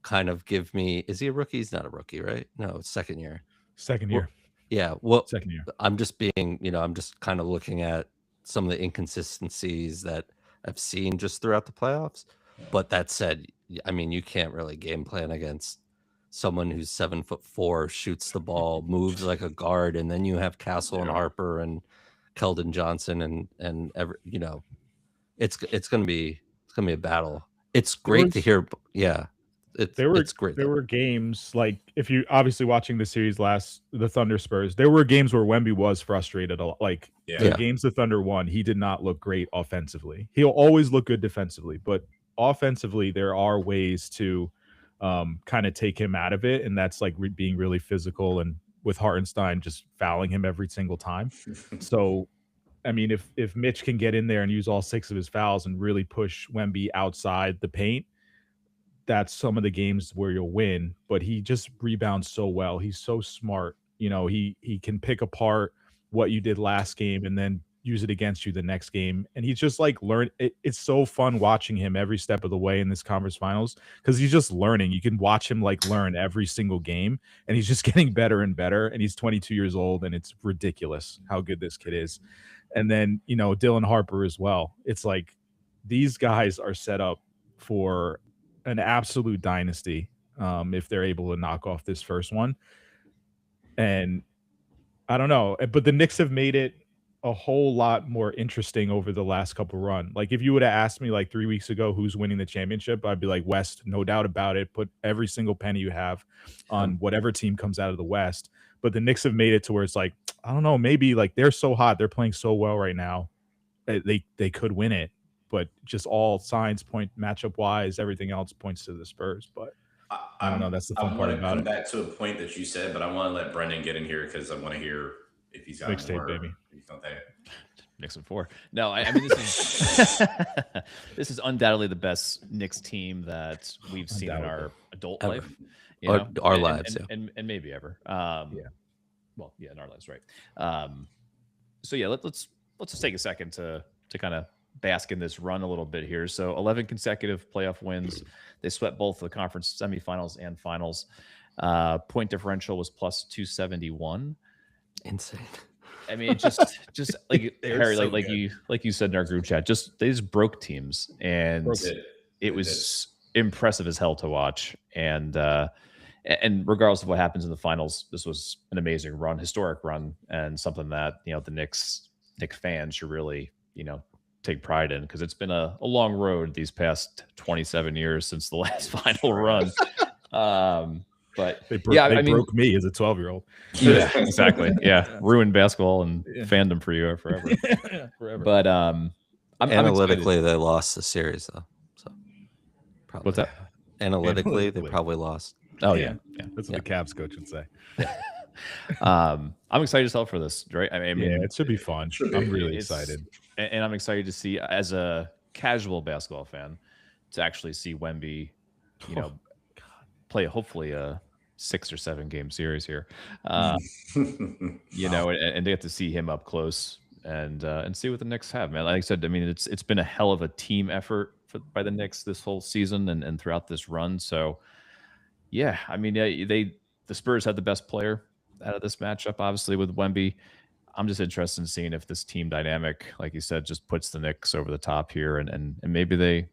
kind of give me. Is he a rookie? He's not a rookie, right? No, it's second year. Second Well, year. yeah. Well, Second year. I'm just being, I'm just kind of looking at some of the inconsistencies that I've seen just throughout the playoffs. But that said, I mean, you can't really game plan against someone who's 7'4", shoots the ball, moves like a guard, and then you have Castle and Yeah. Harper and Keldon Johnson and it's gonna be a battle. It's great to was- hear. Yeah, it's great. There were games like, if you obviously watching the series the Thunder Spurs, there were games where Wemby was frustrated a lot. Like Yeah. the games the Thunder won, he did not look great offensively. He'll always look good defensively, but offensively there are ways to kind of take him out of it, and that's like being really physical, and with Hartenstein just fouling him every single time. So I mean, if Mitch can get in there and use all 6 of his fouls and really push Wemby outside the paint, that's some of the games where you'll win. But he just rebounds so well. He's so smart. He can pick apart what you did last game and then use it against you the next game. And he's just like it's so fun watching him every step of the way in this conference finals, because he's just learning. You can watch him like learn every single game, and he's just getting better and better. And he's 22 years old, and it's ridiculous how good this kid is. And then, Dylan Harper as well. It's like these guys are set up for an absolute dynasty if they're able to knock off this first one. And I don't know, but the Knicks have made it a whole lot more interesting over the last couple run. Like if you would have asked me like 3 weeks ago who's winning the championship, I'd be like West, no doubt about it. Put every single penny you have on whatever team comes out of the West. But the Knicks have made it to where it's like, I don't know, maybe like they're so hot, they're playing so well right now, they could win it. But just all signs point matchup wise, everything else points to the Spurs. But I don't know. That's the fun part about come it. back to a point that you said, but I want to let Brendan get in here because I want to hear if he's got Mixtape, more. baby. Knicks in 4. No, I mean this is this is undoubtedly the best Knicks team that we've seen in our adult Ever. life, Our lives, and maybe ever. Well, yeah, in our lives, right? So yeah, let's just take a second to kind of bask in this run a little bit here. So 11 consecutive playoff wins. They swept both the conference semifinals and finals. Point differential was plus 271. Insane. I mean, just like Harry, so like you said in our group chat, they just broke teams, and it was impressive as hell to watch. And regardless of what happens in the finals, this was an amazing run, historic run, and something that the Knicks fans should really take pride in, because it's been a long road these past 27 years since the last final run. But they broke me as a 12-year-old. Yeah, exactly. Yeah, ruined basketball and fandom for you forever. Forever. But Analytically, they lost the series though. So probably. What's that? Analytically, they probably lost. Oh yeah. That's what the Cavs coach would say. I'm excited as hell for this, right? I mean, it should be fun. I'm really excited, and I'm excited to see, as a casual basketball fan, to actually see Wemby, play hopefully a 6 or 7 game series here. And they get to see him up close and see what the Knicks have, man. Like I said, I mean, it's been a hell of a team effort by the Knicks this whole season and throughout this run. So yeah, I mean, the Spurs had the best player out of this matchup, obviously, with Wemby. I'm just interested in seeing if this team dynamic, like you said, just puts the Knicks over the top here, and maybe they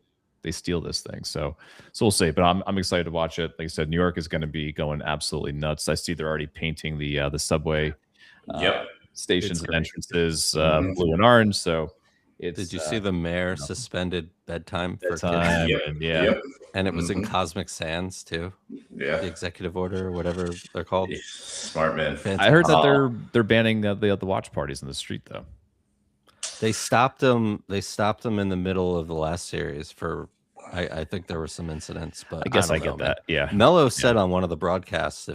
steal this thing. So we'll see. But I'm excited to watch it. Like I said, New York is going to be going absolutely nuts. I see they're already painting the subway stations and entrances blue and orange. So did you see the mayor suspended bedtime for kids? And it was in Cosmic Sands too. Yeah, the executive order or whatever they're called. Smart man. Fantastic. I heard that they're banning the watch parties in the street though. They stopped them. They stopped them in the middle of the last series for. I think there were some incidents, but I guess I get know, that. man. Yeah. Melo said on one of the broadcasts,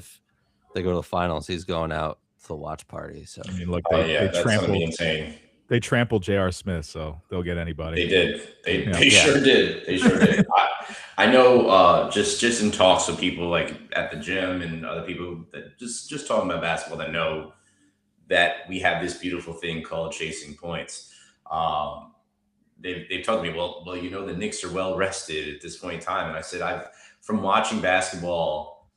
they go to the finals, he's going out to the watch party. So I mean, look, Oh they yeah, that's gonna be trampled insane. they trampled J.R. Smith, so they'll get anybody. They did. They Yeah. they sure did. They sure did. I know just in talks with people like at the gym and other people that just talking about basketball that know that we have this beautiful thing called chasing points. They've told me, well, you know, the Knicks are well rested at this point in time, and I said, from watching basketball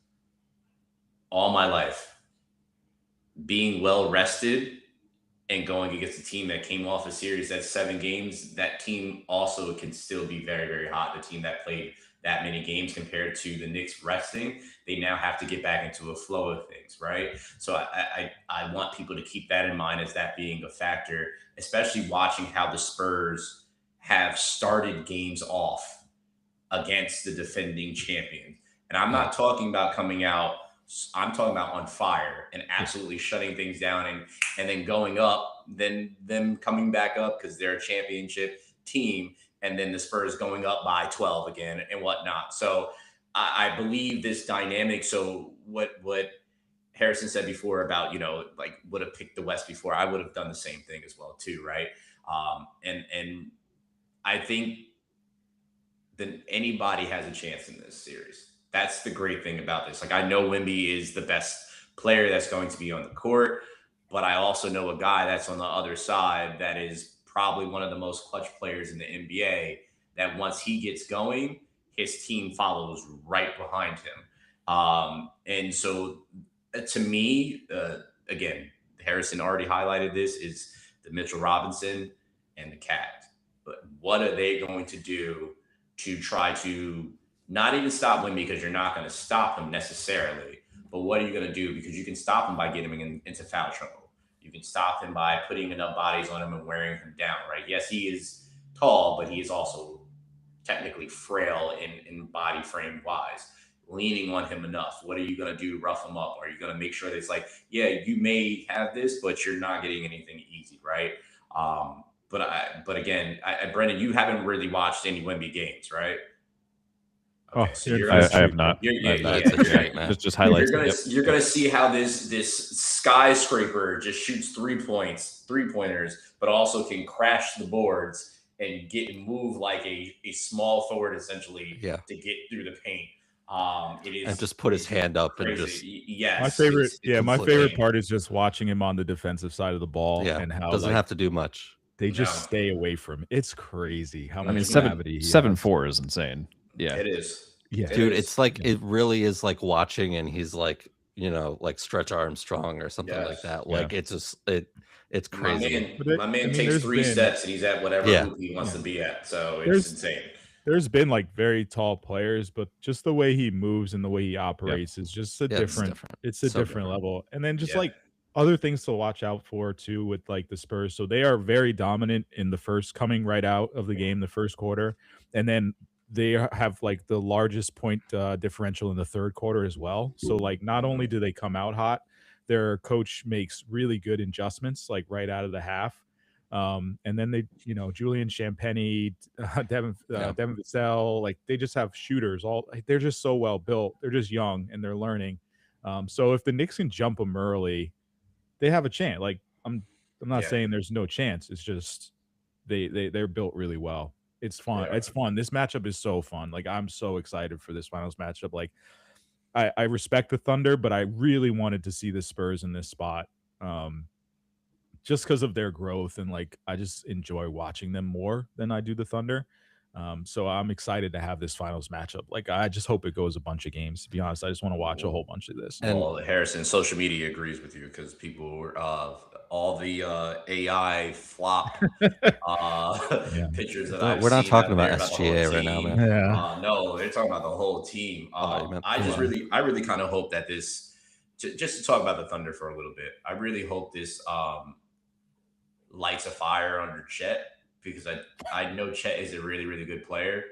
all my life, being well rested and going against a team that came off a series that's 7 games, that team also can still be very, very hot. The team that played that many games compared to the Knicks resting, they now have to get back into a flow of things, right? So I want people to keep that in mind as that being a factor, especially watching how the Spurs have started games off against the defending champion. And I'm not talking about coming out, I'm talking about on fire and absolutely shutting things down and then going up, then them coming back up because they're a championship team, and then the Spurs going up by 12 again and whatnot. So I believe this dynamic. So what Harrison said before about, you know, like would have picked the West before, I would have done the same thing as well too, right? And I think that anybody has a chance in this series. That's the great thing about this. Like, I know Wemby is the best player that's going to be on the court, but I also know a guy that's on the other side that is probably one of the most clutch players in the NBA, that once he gets going, his team follows right behind him. And so to me, again, Harrison already highlighted this, is the Mitchell Robinson and the Cat. But what are they going to do to try to not even stop Wemby, because you're not going to stop him necessarily, but what are you going to do? Because you can stop him by getting him into foul trouble. You can stop him by putting enough bodies on him and wearing him down, right? Yes, he is tall, but he is also technically frail in body frame wise. Leaning on him enough. What are you going to do? Rough him up? Are you going to make sure that it's like, yeah, you may have this, but you're not getting anything easy, right? But again, Brendan, you haven't really watched any Wemby games, right? Okay, so I have not. Just highlights. You're gonna see how this skyscraper just shoots 3-pointers, but also can crash the boards and move like a small forward essentially to get through the paint. It is, and just put his hand up crazy. and just my favorite part is just watching him on the defensive side of the ball and how doesn't have to do much. They just stay away from it. It's crazy how much. I mean, gravity 7'4" is insane. Yeah, it is. Yeah, dude, it's like it really is like watching, and he's like, you know, like Stretch Armstrong or something like that. Like it's just it's crazy. My man takes 3 steps and he's at whatever hoop he wants to be at. So it's insane. There's been like very tall players, but just the way he moves and the way he operates is just a different. It's a different level. And then just like other things to watch out for too with like the Spurs. So they are very dominant in the first, coming right out of the game, the first quarter, and then they have like the largest point differential in the third quarter as well. So like not only do they come out hot, their coach makes really good adjustments like right out of the half. And then they, you know, Julian Champagnie, Devin Vassell, like they just have shooters. They're just so well built. They're just young and they're learning. So if the Knicks can jump them early, they have a chance. Like I'm not saying there's no chance. It's just they're built really well. It's fun. Yeah. It's fun. This matchup is so fun. Like I'm so excited for this finals matchup. Like I respect the Thunder, but I really wanted to see the Spurs in this spot. Just because of their growth, and like I just enjoy watching them more than I do the Thunder. So I'm excited to have this finals matchup. Like I just hope it goes a bunch of games. To be honest, I just want to watch a whole bunch of this. Well, Harrison, social media agrees with you because people were all the AI flop pictures that we're not talking about SGA right now, man. Yeah. No, they're talking about the whole team. I really kind of hope that this, just to talk about the Thunder for a little bit, I really hope this lights a fire under Chet, because I know Chet is a really, really good player.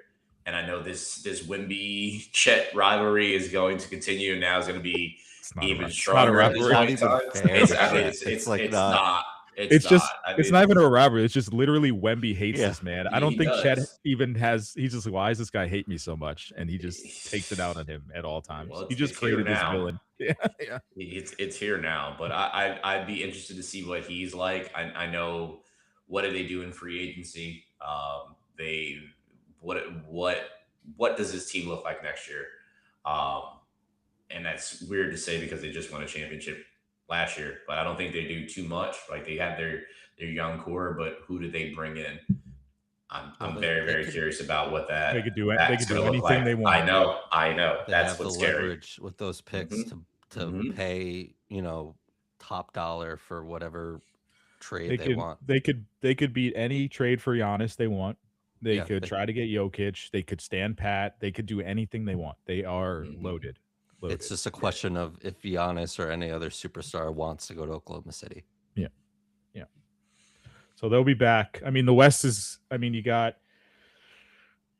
And I know this Wemby Chet rivalry is going to continue, and now is going to be even stronger. It's not even fair. It's not. It's not. just I it's mean, not even a rivalry. It's just literally Wemby hates Yeah. this man. I he don't think Chet does. even has. He's just like, why does this guy hate me so much? And he just takes it out on him at all times. Well, He just it's here created this now. villain. Yeah, yeah. It's here now, but I'd be interested to see what he's like. I know what do they do in free agency. They what does this team look like next year? And that's weird to say because they just won a championship last year, but I don't think they do too much. Like they have their young core, but who do they bring in? I'm very curious about what that They could do it. They that's could do gonna look anything like. they want. I know. They That's have the what's scary. leverage with those picks to Mhm. pay, top dollar for whatever trade They they could want. they could beat any trade for Giannis they want. They Yeah, could they- try to get Jokic. They could stand pat. They could do anything they want. They are Mhm. loaded. It's just a question of if Giannis or any other superstar wants to go to Oklahoma City. So they'll be back. I mean, the West is. I mean, you got.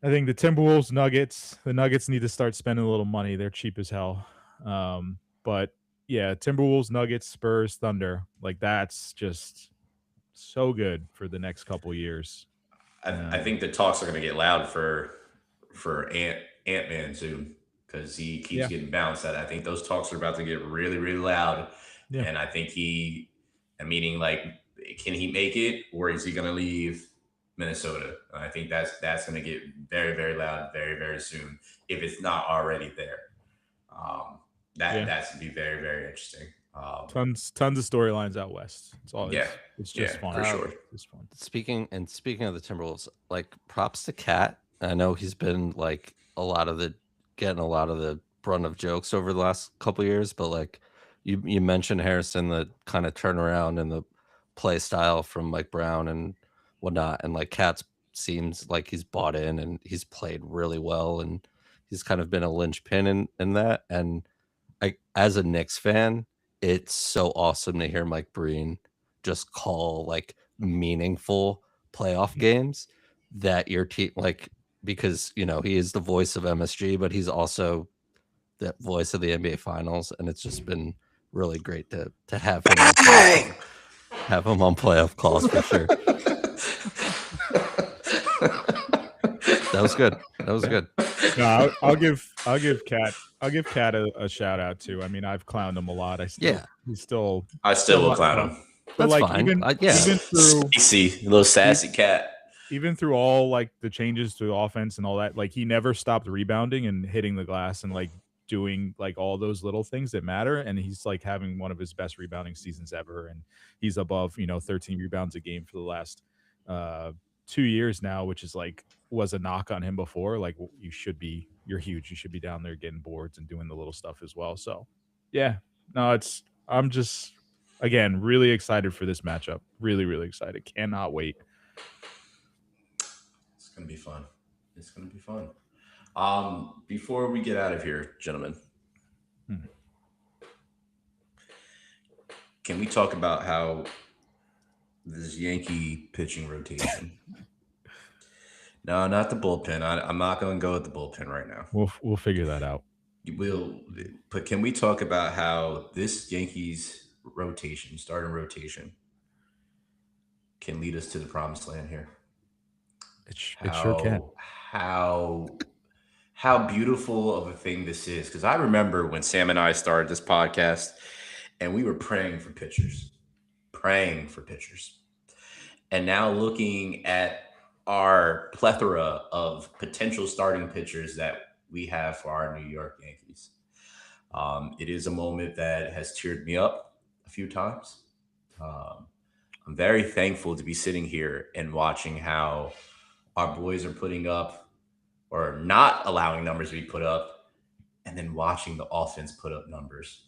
I think the Timberwolves, Nuggets. The Nuggets need to start spending a little money. They're cheap as hell. But yeah, Timberwolves, Nuggets, Spurs, Thunder. Like that's just so good for the next couple years. I think the talks are going to get loud for Ant-Man soon because he keeps Yeah. getting bounced. I think those talks are about to get really, really loud. Yeah. And I think meaning like, can he make it or is he going to leave Minnesota? And I think that's going to get very, very loud very, very soon if it's not already there. That's going to be very, very interesting. Tons of storylines out west. It's all. Yeah. It's just Yeah, fun for sure. It's fun. Speaking of the Timberwolves, like props to Cat. I know he's been like getting a lot of the brunt of jokes over the last couple of years, but like you mentioned Harrison, the kind of turnaround and the play style from Mike Brown and whatnot, and like Cat seems like he's bought in and he's played really well, and he's kind of been a linchpin in that. And as a Knicks fan, it's so awesome to hear Mike Breen just call like meaningful playoff games that your team because he is the voice of MSG, but he's also the voice of the NBA Finals, and it's just been really great to have him on playoff calls for sure. That was good. No, I'll give Cat a shout out too. I mean, I've clowned him a lot. I still will clown him. But That's like fine. even through Sassy, little sassy cat. even through all like the changes to the offense and all that, like he never stopped rebounding and hitting the glass and like doing like all those little things that matter. And he's like having one of his best rebounding seasons ever. And he's above, 13 rebounds a game for the last 2 years now, which is like was a knock on him before. Like you're huge. You should be down there getting boards and doing the little stuff as well. So yeah, no, I'm just again really excited for this matchup. Really, really excited. Cannot wait. It's gonna be fun. Before we get out of here, gentlemen, can we talk about how this Yankee pitching rotation? No, not the bullpen. I'm not going to go with the bullpen right now. We'll figure that out. But can we talk about how this Yankees starting rotation, can lead us to the promised land here? It sure can. How beautiful of a thing this is. Because I remember when Sam and I started this podcast and we were praying for pitchers. And now looking at our plethora of potential starting pitchers that we have for our New York Yankees. It is a moment that has teared me up a few times. I'm very thankful to be sitting here and watching how our boys are putting up or not allowing numbers to be put up, and then watching the offense put up numbers.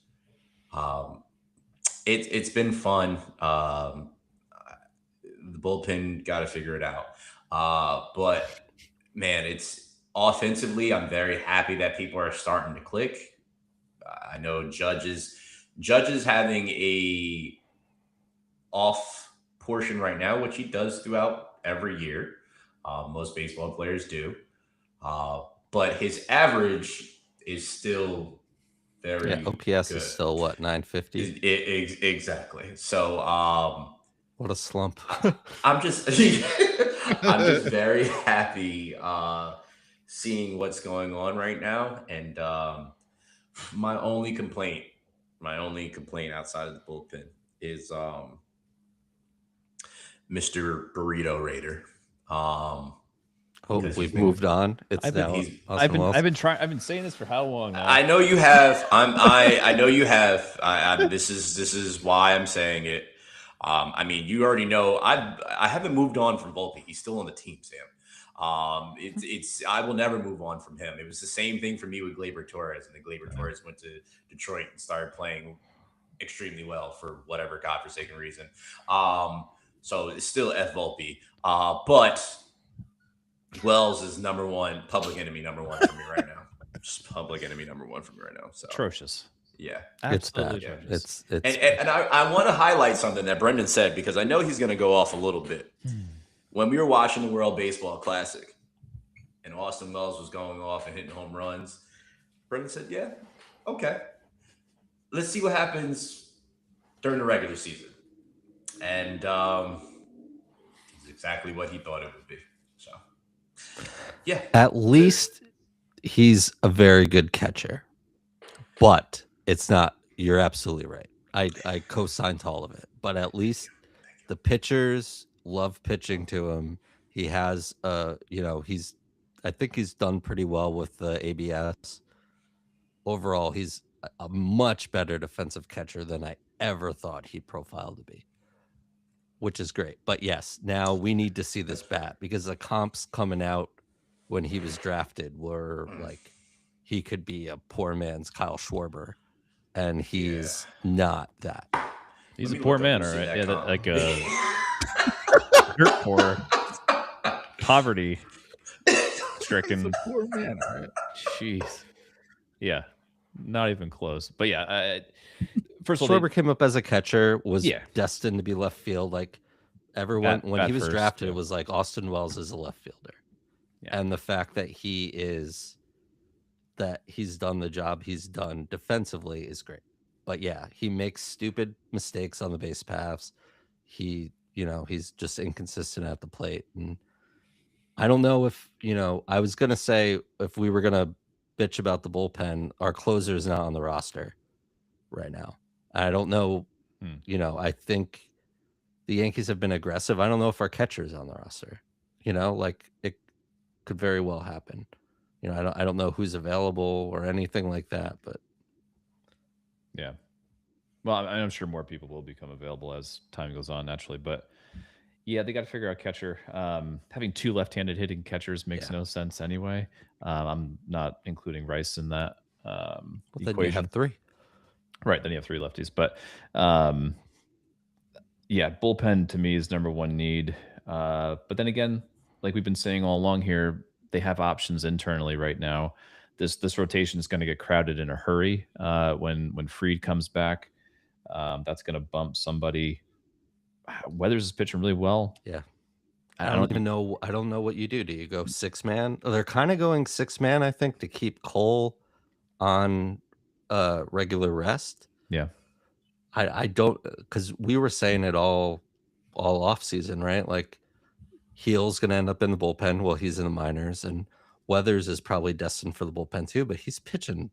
It's been fun. The bullpen got to figure it out. But man, it's offensively, I'm very happy that people are starting to click. I know Judge is having a off portion right now, which he does throughout every year. Most baseball players do. But his average is still very OPS good. is still what, 950? Exactly. So What a slump. I'm just I'm just very happy seeing what's going on right now. And my only complaint, outside of the bullpen is Mr. Burrito Raider. Oh, Because we've he's been- moved on. It's I've been- now he's- Austin Wells. I've been saying this for how long now? I know you have. I know you have. This is why I'm saying it. I mean, you already know. I haven't moved on from Volpe. He's still on the team, Sam. It's I will never move on from him. It was the same thing for me with Gleyber Torres, and the Gleyber Torres went to Detroit and started playing extremely well for whatever godforsaken reason. So it's still F Volpe. But Wells is public enemy number one for me right now. Just public enemy number one for me right now. So Atrocious. yeah. It's Absolutely bad. atrocious. It's And I want to highlight something that Brendan said because I know he's going to go off a little bit. When we were watching the World Baseball Classic and Austin Wells was going off and hitting home runs, Brendan said, yeah, okay. Let's see what happens during the regular season. And it's exactly what he thought it would be. So, yeah. at least he's a very good catcher, but it's not. You're absolutely right. I co-signed to all of it, but at least the pitchers love pitching to him. He has I think he's done pretty well with the ABS. Overall, he's a much better defensive catcher than I ever thought he profiled to be, which is great. But yes, now we need to see this bat because the comps coming out when he was drafted were like he could be a poor man's Kyle Schwarber, and he's not that. He's Let a me poor look up man, and all see right. that Yeah, comp. like dirt poor, poverty stricken. Poor man. All right. Jeez. Yeah, not even close. But yeah, first of all, Schwarber came up as a catcher, was Yeah. destined to be left field. Like everyone, when bat he was first, drafted, yeah. it was like Austin Wells is a left fielder. Yeah. And the fact that he's done the job he's done defensively is great. But yeah, he makes stupid mistakes on the base paths. He's just inconsistent at the plate. And I don't know if, I was going to say if we were going to bitch about the bullpen, our closer is not on the roster right now. I don't know. I think the Yankees have been aggressive. I don't know if our catcher is on the roster. Like it could very well happen. I don't know who's available or anything like that, but yeah. Well, I'm sure more people will become available as time goes on, naturally. But yeah, they got to figure out catcher. Having two left-handed hitting catchers makes no sense anyway. I'm not including Rice in that then you equation. have three. Right, then you have three lefties. But yeah, bullpen to me is number one need. But then again, like we've been saying all along here, they have options internally right now. This rotation is going to get crowded in a hurry when Fried comes back. That's going to bump somebody. Weathers is pitching really well. Yeah. I don't even know. I don't know what you do. Do you go 6-man? They're kind of going 6-man, I think, to keep Cole on regular rest. Yeah. I don't, because we were saying it all off season, right? Like Heal's going to end up in the bullpen while he's in the minors, and Weathers is probably destined for the bullpen too. But he's pitching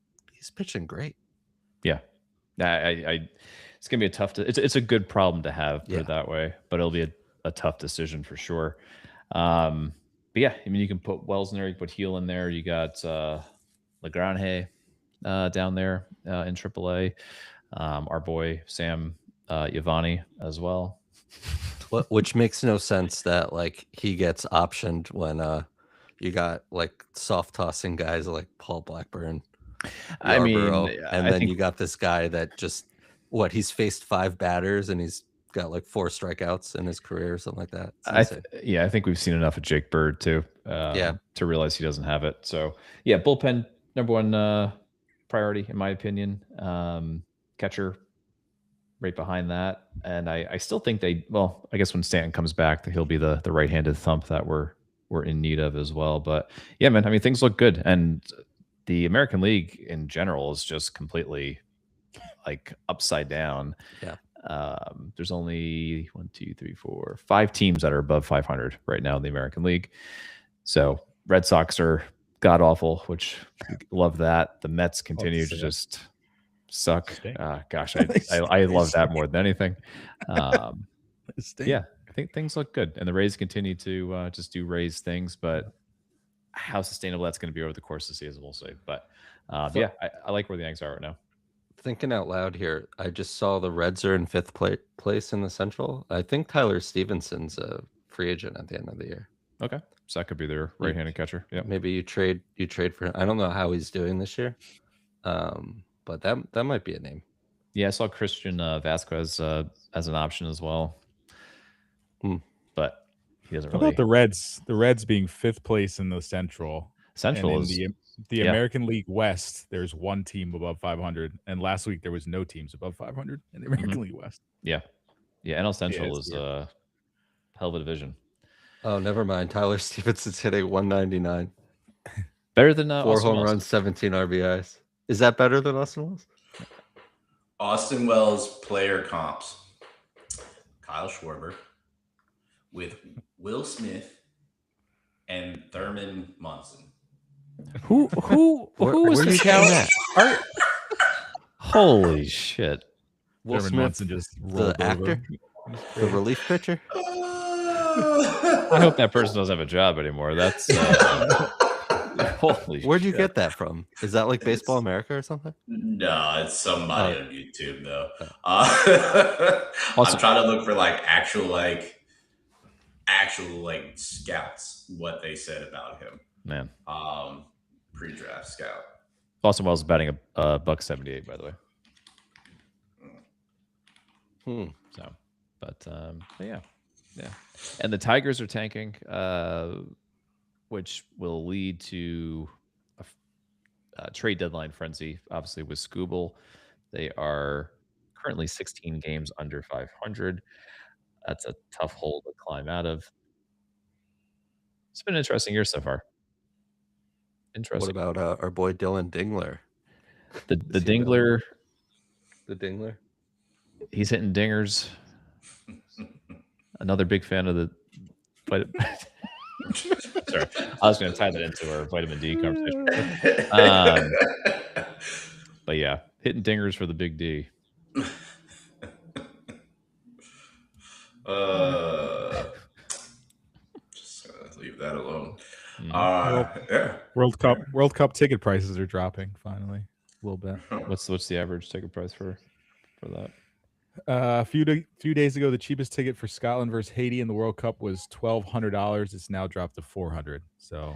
great. Yeah. It's gonna be a tough. It's a good problem to have, put it that way. But it'll be a tough decision for sure. But yeah, I mean, you can put Wells in there, you can put Heel in there. You got Lagrange down there in AAA. Our boy Sam Giovanni as well. Which makes no sense that like he gets optioned when you got like soft tossing guys like Paul Blackburn. I mean, Yarborough, and I then think you got this guy that just he's faced 5 batters and he's got like 4 strikeouts in his career or something like that. I think we've seen enough of Jake Bird too. To realize he doesn't have it. So yeah, bullpen number one priority in my opinion. Catcher right behind that, and I still think I guess when Stanton comes back, he'll be the right-handed thump that we're in need of as well. But yeah, man, I mean things look good, and the American League in general is just completely like upside down. Yeah. There's only 5 teams that are above 500 right now in the American League. So Red Sox are god awful, which love that. The Mets continue to just suck. Stink. Gosh, I love that more than anything. Stink. Yeah, I think things look good, and the Rays continue to just do Rays things, but how sustainable that's going to be over the course of the season, we'll see. But yeah, I like where the Yanks are right now. Thinking out loud here, I just saw the Reds are in 5th place in the Central. I think Tyler Stevenson's a free agent at the end of the year. Okay, so that could be their right-handed catcher. Yeah, Maybe you trade for him. I don't know how he's doing this year, but that might be a name. Yeah, I saw Christian Vasquez as an option as well, but he doesn't How really. about the Reds? The Reds being 5th place in the Central. Central and is the American League West. There's one team above 500, and last week there was no teams above 500 in the American League West. yeah. NL Central it's is a hell of a division. Oh, never mind. Tyler Stevenson's hitting 199. Better than 4 Austin home Wells. runs, 17 RBIs. Is that better than Austin Wells? Austin Wells player comps. Kyle Schwarber with Will Smith and Thurman Munson. Who was where the you count? getting that? Holy shit! Will Thurman Smith, Munson just rolled the actor, over. the relief pitcher. I hope that person doesn't have a job anymore. That's holy. Where'd you shit. get that from? Is that like Baseball America or something? No, it's somebody on YouTube though. Also- I'm trying to look for actual scouts, what they said about him. Man, Pre-draft scout. Austin Wells is batting a $178, by the way. So, but yeah, and the Tigers are tanking, which will lead to a trade deadline frenzy. Obviously, with Skubal, they are currently 16 games under 500. That's a tough hole to climb out of. It's been an interesting year so far. Interesting. What about our boy Dylan Dingler? The Dingler? The Dingler? He's hitting dingers. Another big fan of the. Sorry, I was going to tie that into our vitamin D conversation. But yeah, hitting dingers for the big D. Just leave that alone. Mm. Yeah. World Cup ticket prices are dropping finally a little bit. What's the average ticket price for that? A few days ago, the cheapest ticket for Scotland versus Haiti in the World Cup was $1,200. It's now dropped to $400. So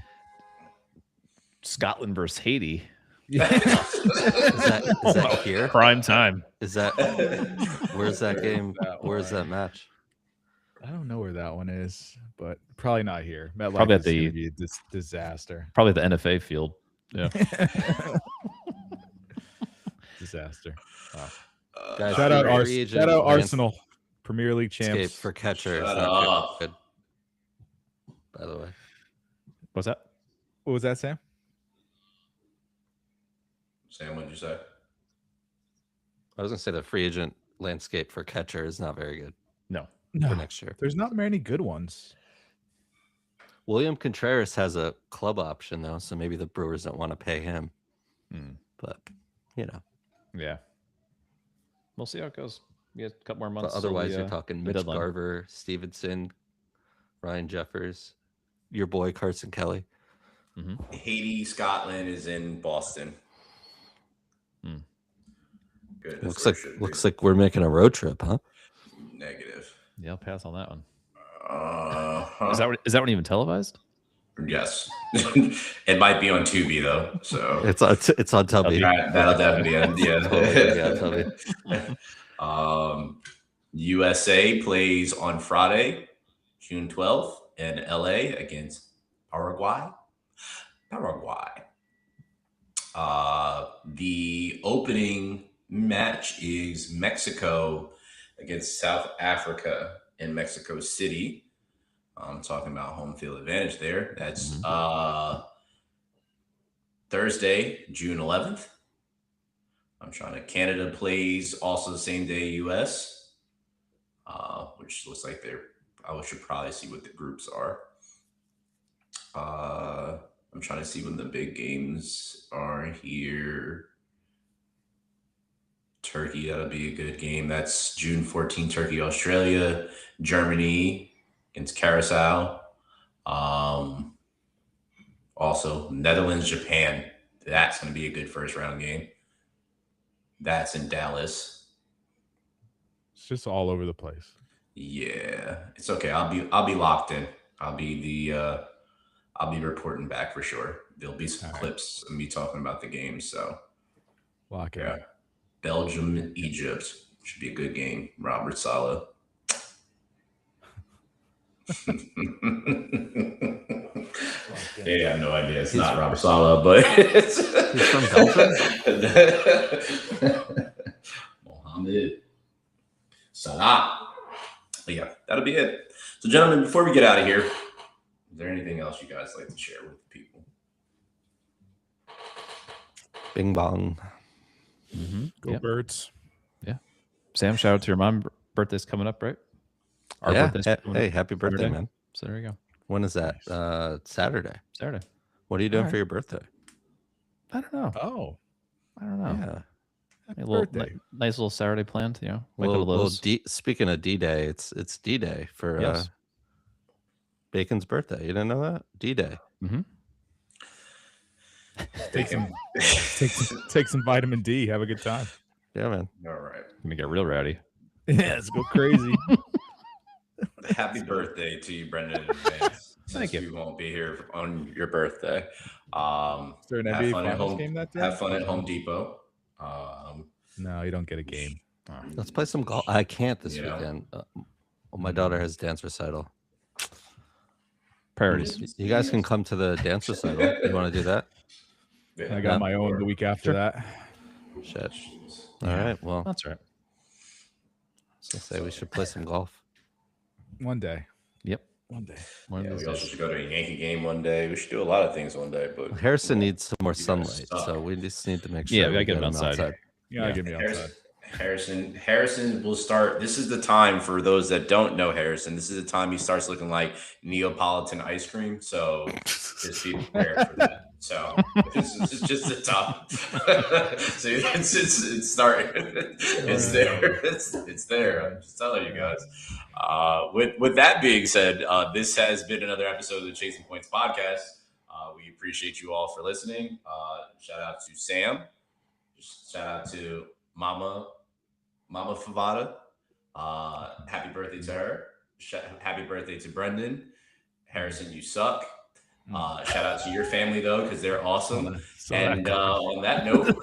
Scotland versus Haiti. Is that here? Prime time. Is that where's that game? Where's that match? I don't know where that one is, but probably not here. MetLife Probably at is gonna the- be a disaster. Probably the NFA field. Yeah. Disaster. Guys, Shout out, free agent shout out Lance Arsenal, Premier League Escape champs. for catcher. Is Shut not up. good. By the way, What's that? What was that, Sam? Sam, what'd you say? I was gonna say the free agent landscape for catcher is not very good No. for next year. There's not many good ones. William Contreras has a club option though, so maybe the Brewers don't want to pay him. But Yeah. We'll see how it goes. We got a couple more but months. till otherwise the, you're talking the Mitch deadline. Garver, Stevenson, Ryan Jeffers, your boy Carson Kelly. Haiti, Scotland is in Boston. Good. Looks like we're making a road trip, huh? Negative. Yeah, I'll pass on that one. Uh-huh. Is that one even televised? Yes. It might be on Tubi though. So It's on Tubby. that'll definitely Totally, yeah, Tubby. USA plays on Friday, June 12th in LA against Paraguay. The opening match is Mexico against South Africa in Mexico City. I'm talking about home field advantage there. That's Thursday, June 11th. Canada plays also the same day US which looks like I should probably see what the groups are. I'm trying to see when the big games are here. Turkey, that'll be a good game. That's June 14th, Turkey, Australia, Germany against Curacao. Also, Netherlands, Japan. That's going to be a good first round game. That's in Dallas. It's just all over the place. Yeah, it's okay. I'll be locked in. I'll be reporting back for sure. There'll be some clips of me talking about the game. So Lock it. yeah. Belgium, Egypt should be a good game. Robert Saleh. They have no idea. It's not Robert Saleh, but He's from Belgium. Mohamed Salah. But yeah, that'll be it. So, gentlemen, before we get out of here, is there anything else you guys like to share with the people? Bing bong. Go Birds. Sam, shout out to your mom. Birthday's coming up, right? Our Yeah. birthday's coming Hey, up happy birthday, Saturday. man. So there you go. When is that? Saturday. Saturday. What are you doing Alright. for your birthday? I don't know. Oh, I don't know. Yeah. A little birthday. nice little Saturday planned. You know, might go to Lowe's. Speaking of D-Day, it's D-Day for Yes. Bacon's birthday. You didn't know that? D-Day. take some vitamin D. Have a good time. Yeah, man. All right. Gonna get real rowdy. Yeah, let's go crazy. Happy birthday to you, Brendan, in advance. Thank you. We won't be here on your birthday. Is there an Have NBA fun at Finals home. game that day? Have fun at Home Depot. No, you don't get a game. Let's play some golf. I can't this You know. weekend. My daughter has dance recital. Priorities. You guys can come to the dance recital. You want to do that? I got my own the week after that. Shit. All right. Well, I That's right. was gonna say we should play some golf. One day. Yep. One day. One Yeah, of these we also days. should go to a Yankee game one day. We should do a lot of things one day, but Harrison needs some more guys sunlight, suck. so we just need to make sure. Yeah, we gotta we get him him outside. You gotta Yeah. get me outside. Harrison will start. This is the time for those that don't know Harrison. This is the time he starts looking like Neapolitan ice cream. So just be prepared for that. So it's just the top. So it's starting. It's there. It's there. I'm just telling you guys. With that being said, this has been another episode of the Chasing Points podcast. We appreciate you all for listening. Shout out to Sam. Shout out to Mama Favada. Happy birthday to her. Happy birthday to Brendan. Harrison, you suck. Shout out to your family though, because they're awesome. And on that note,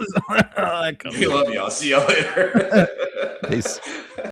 we love you. I'll see y'all later. Peace.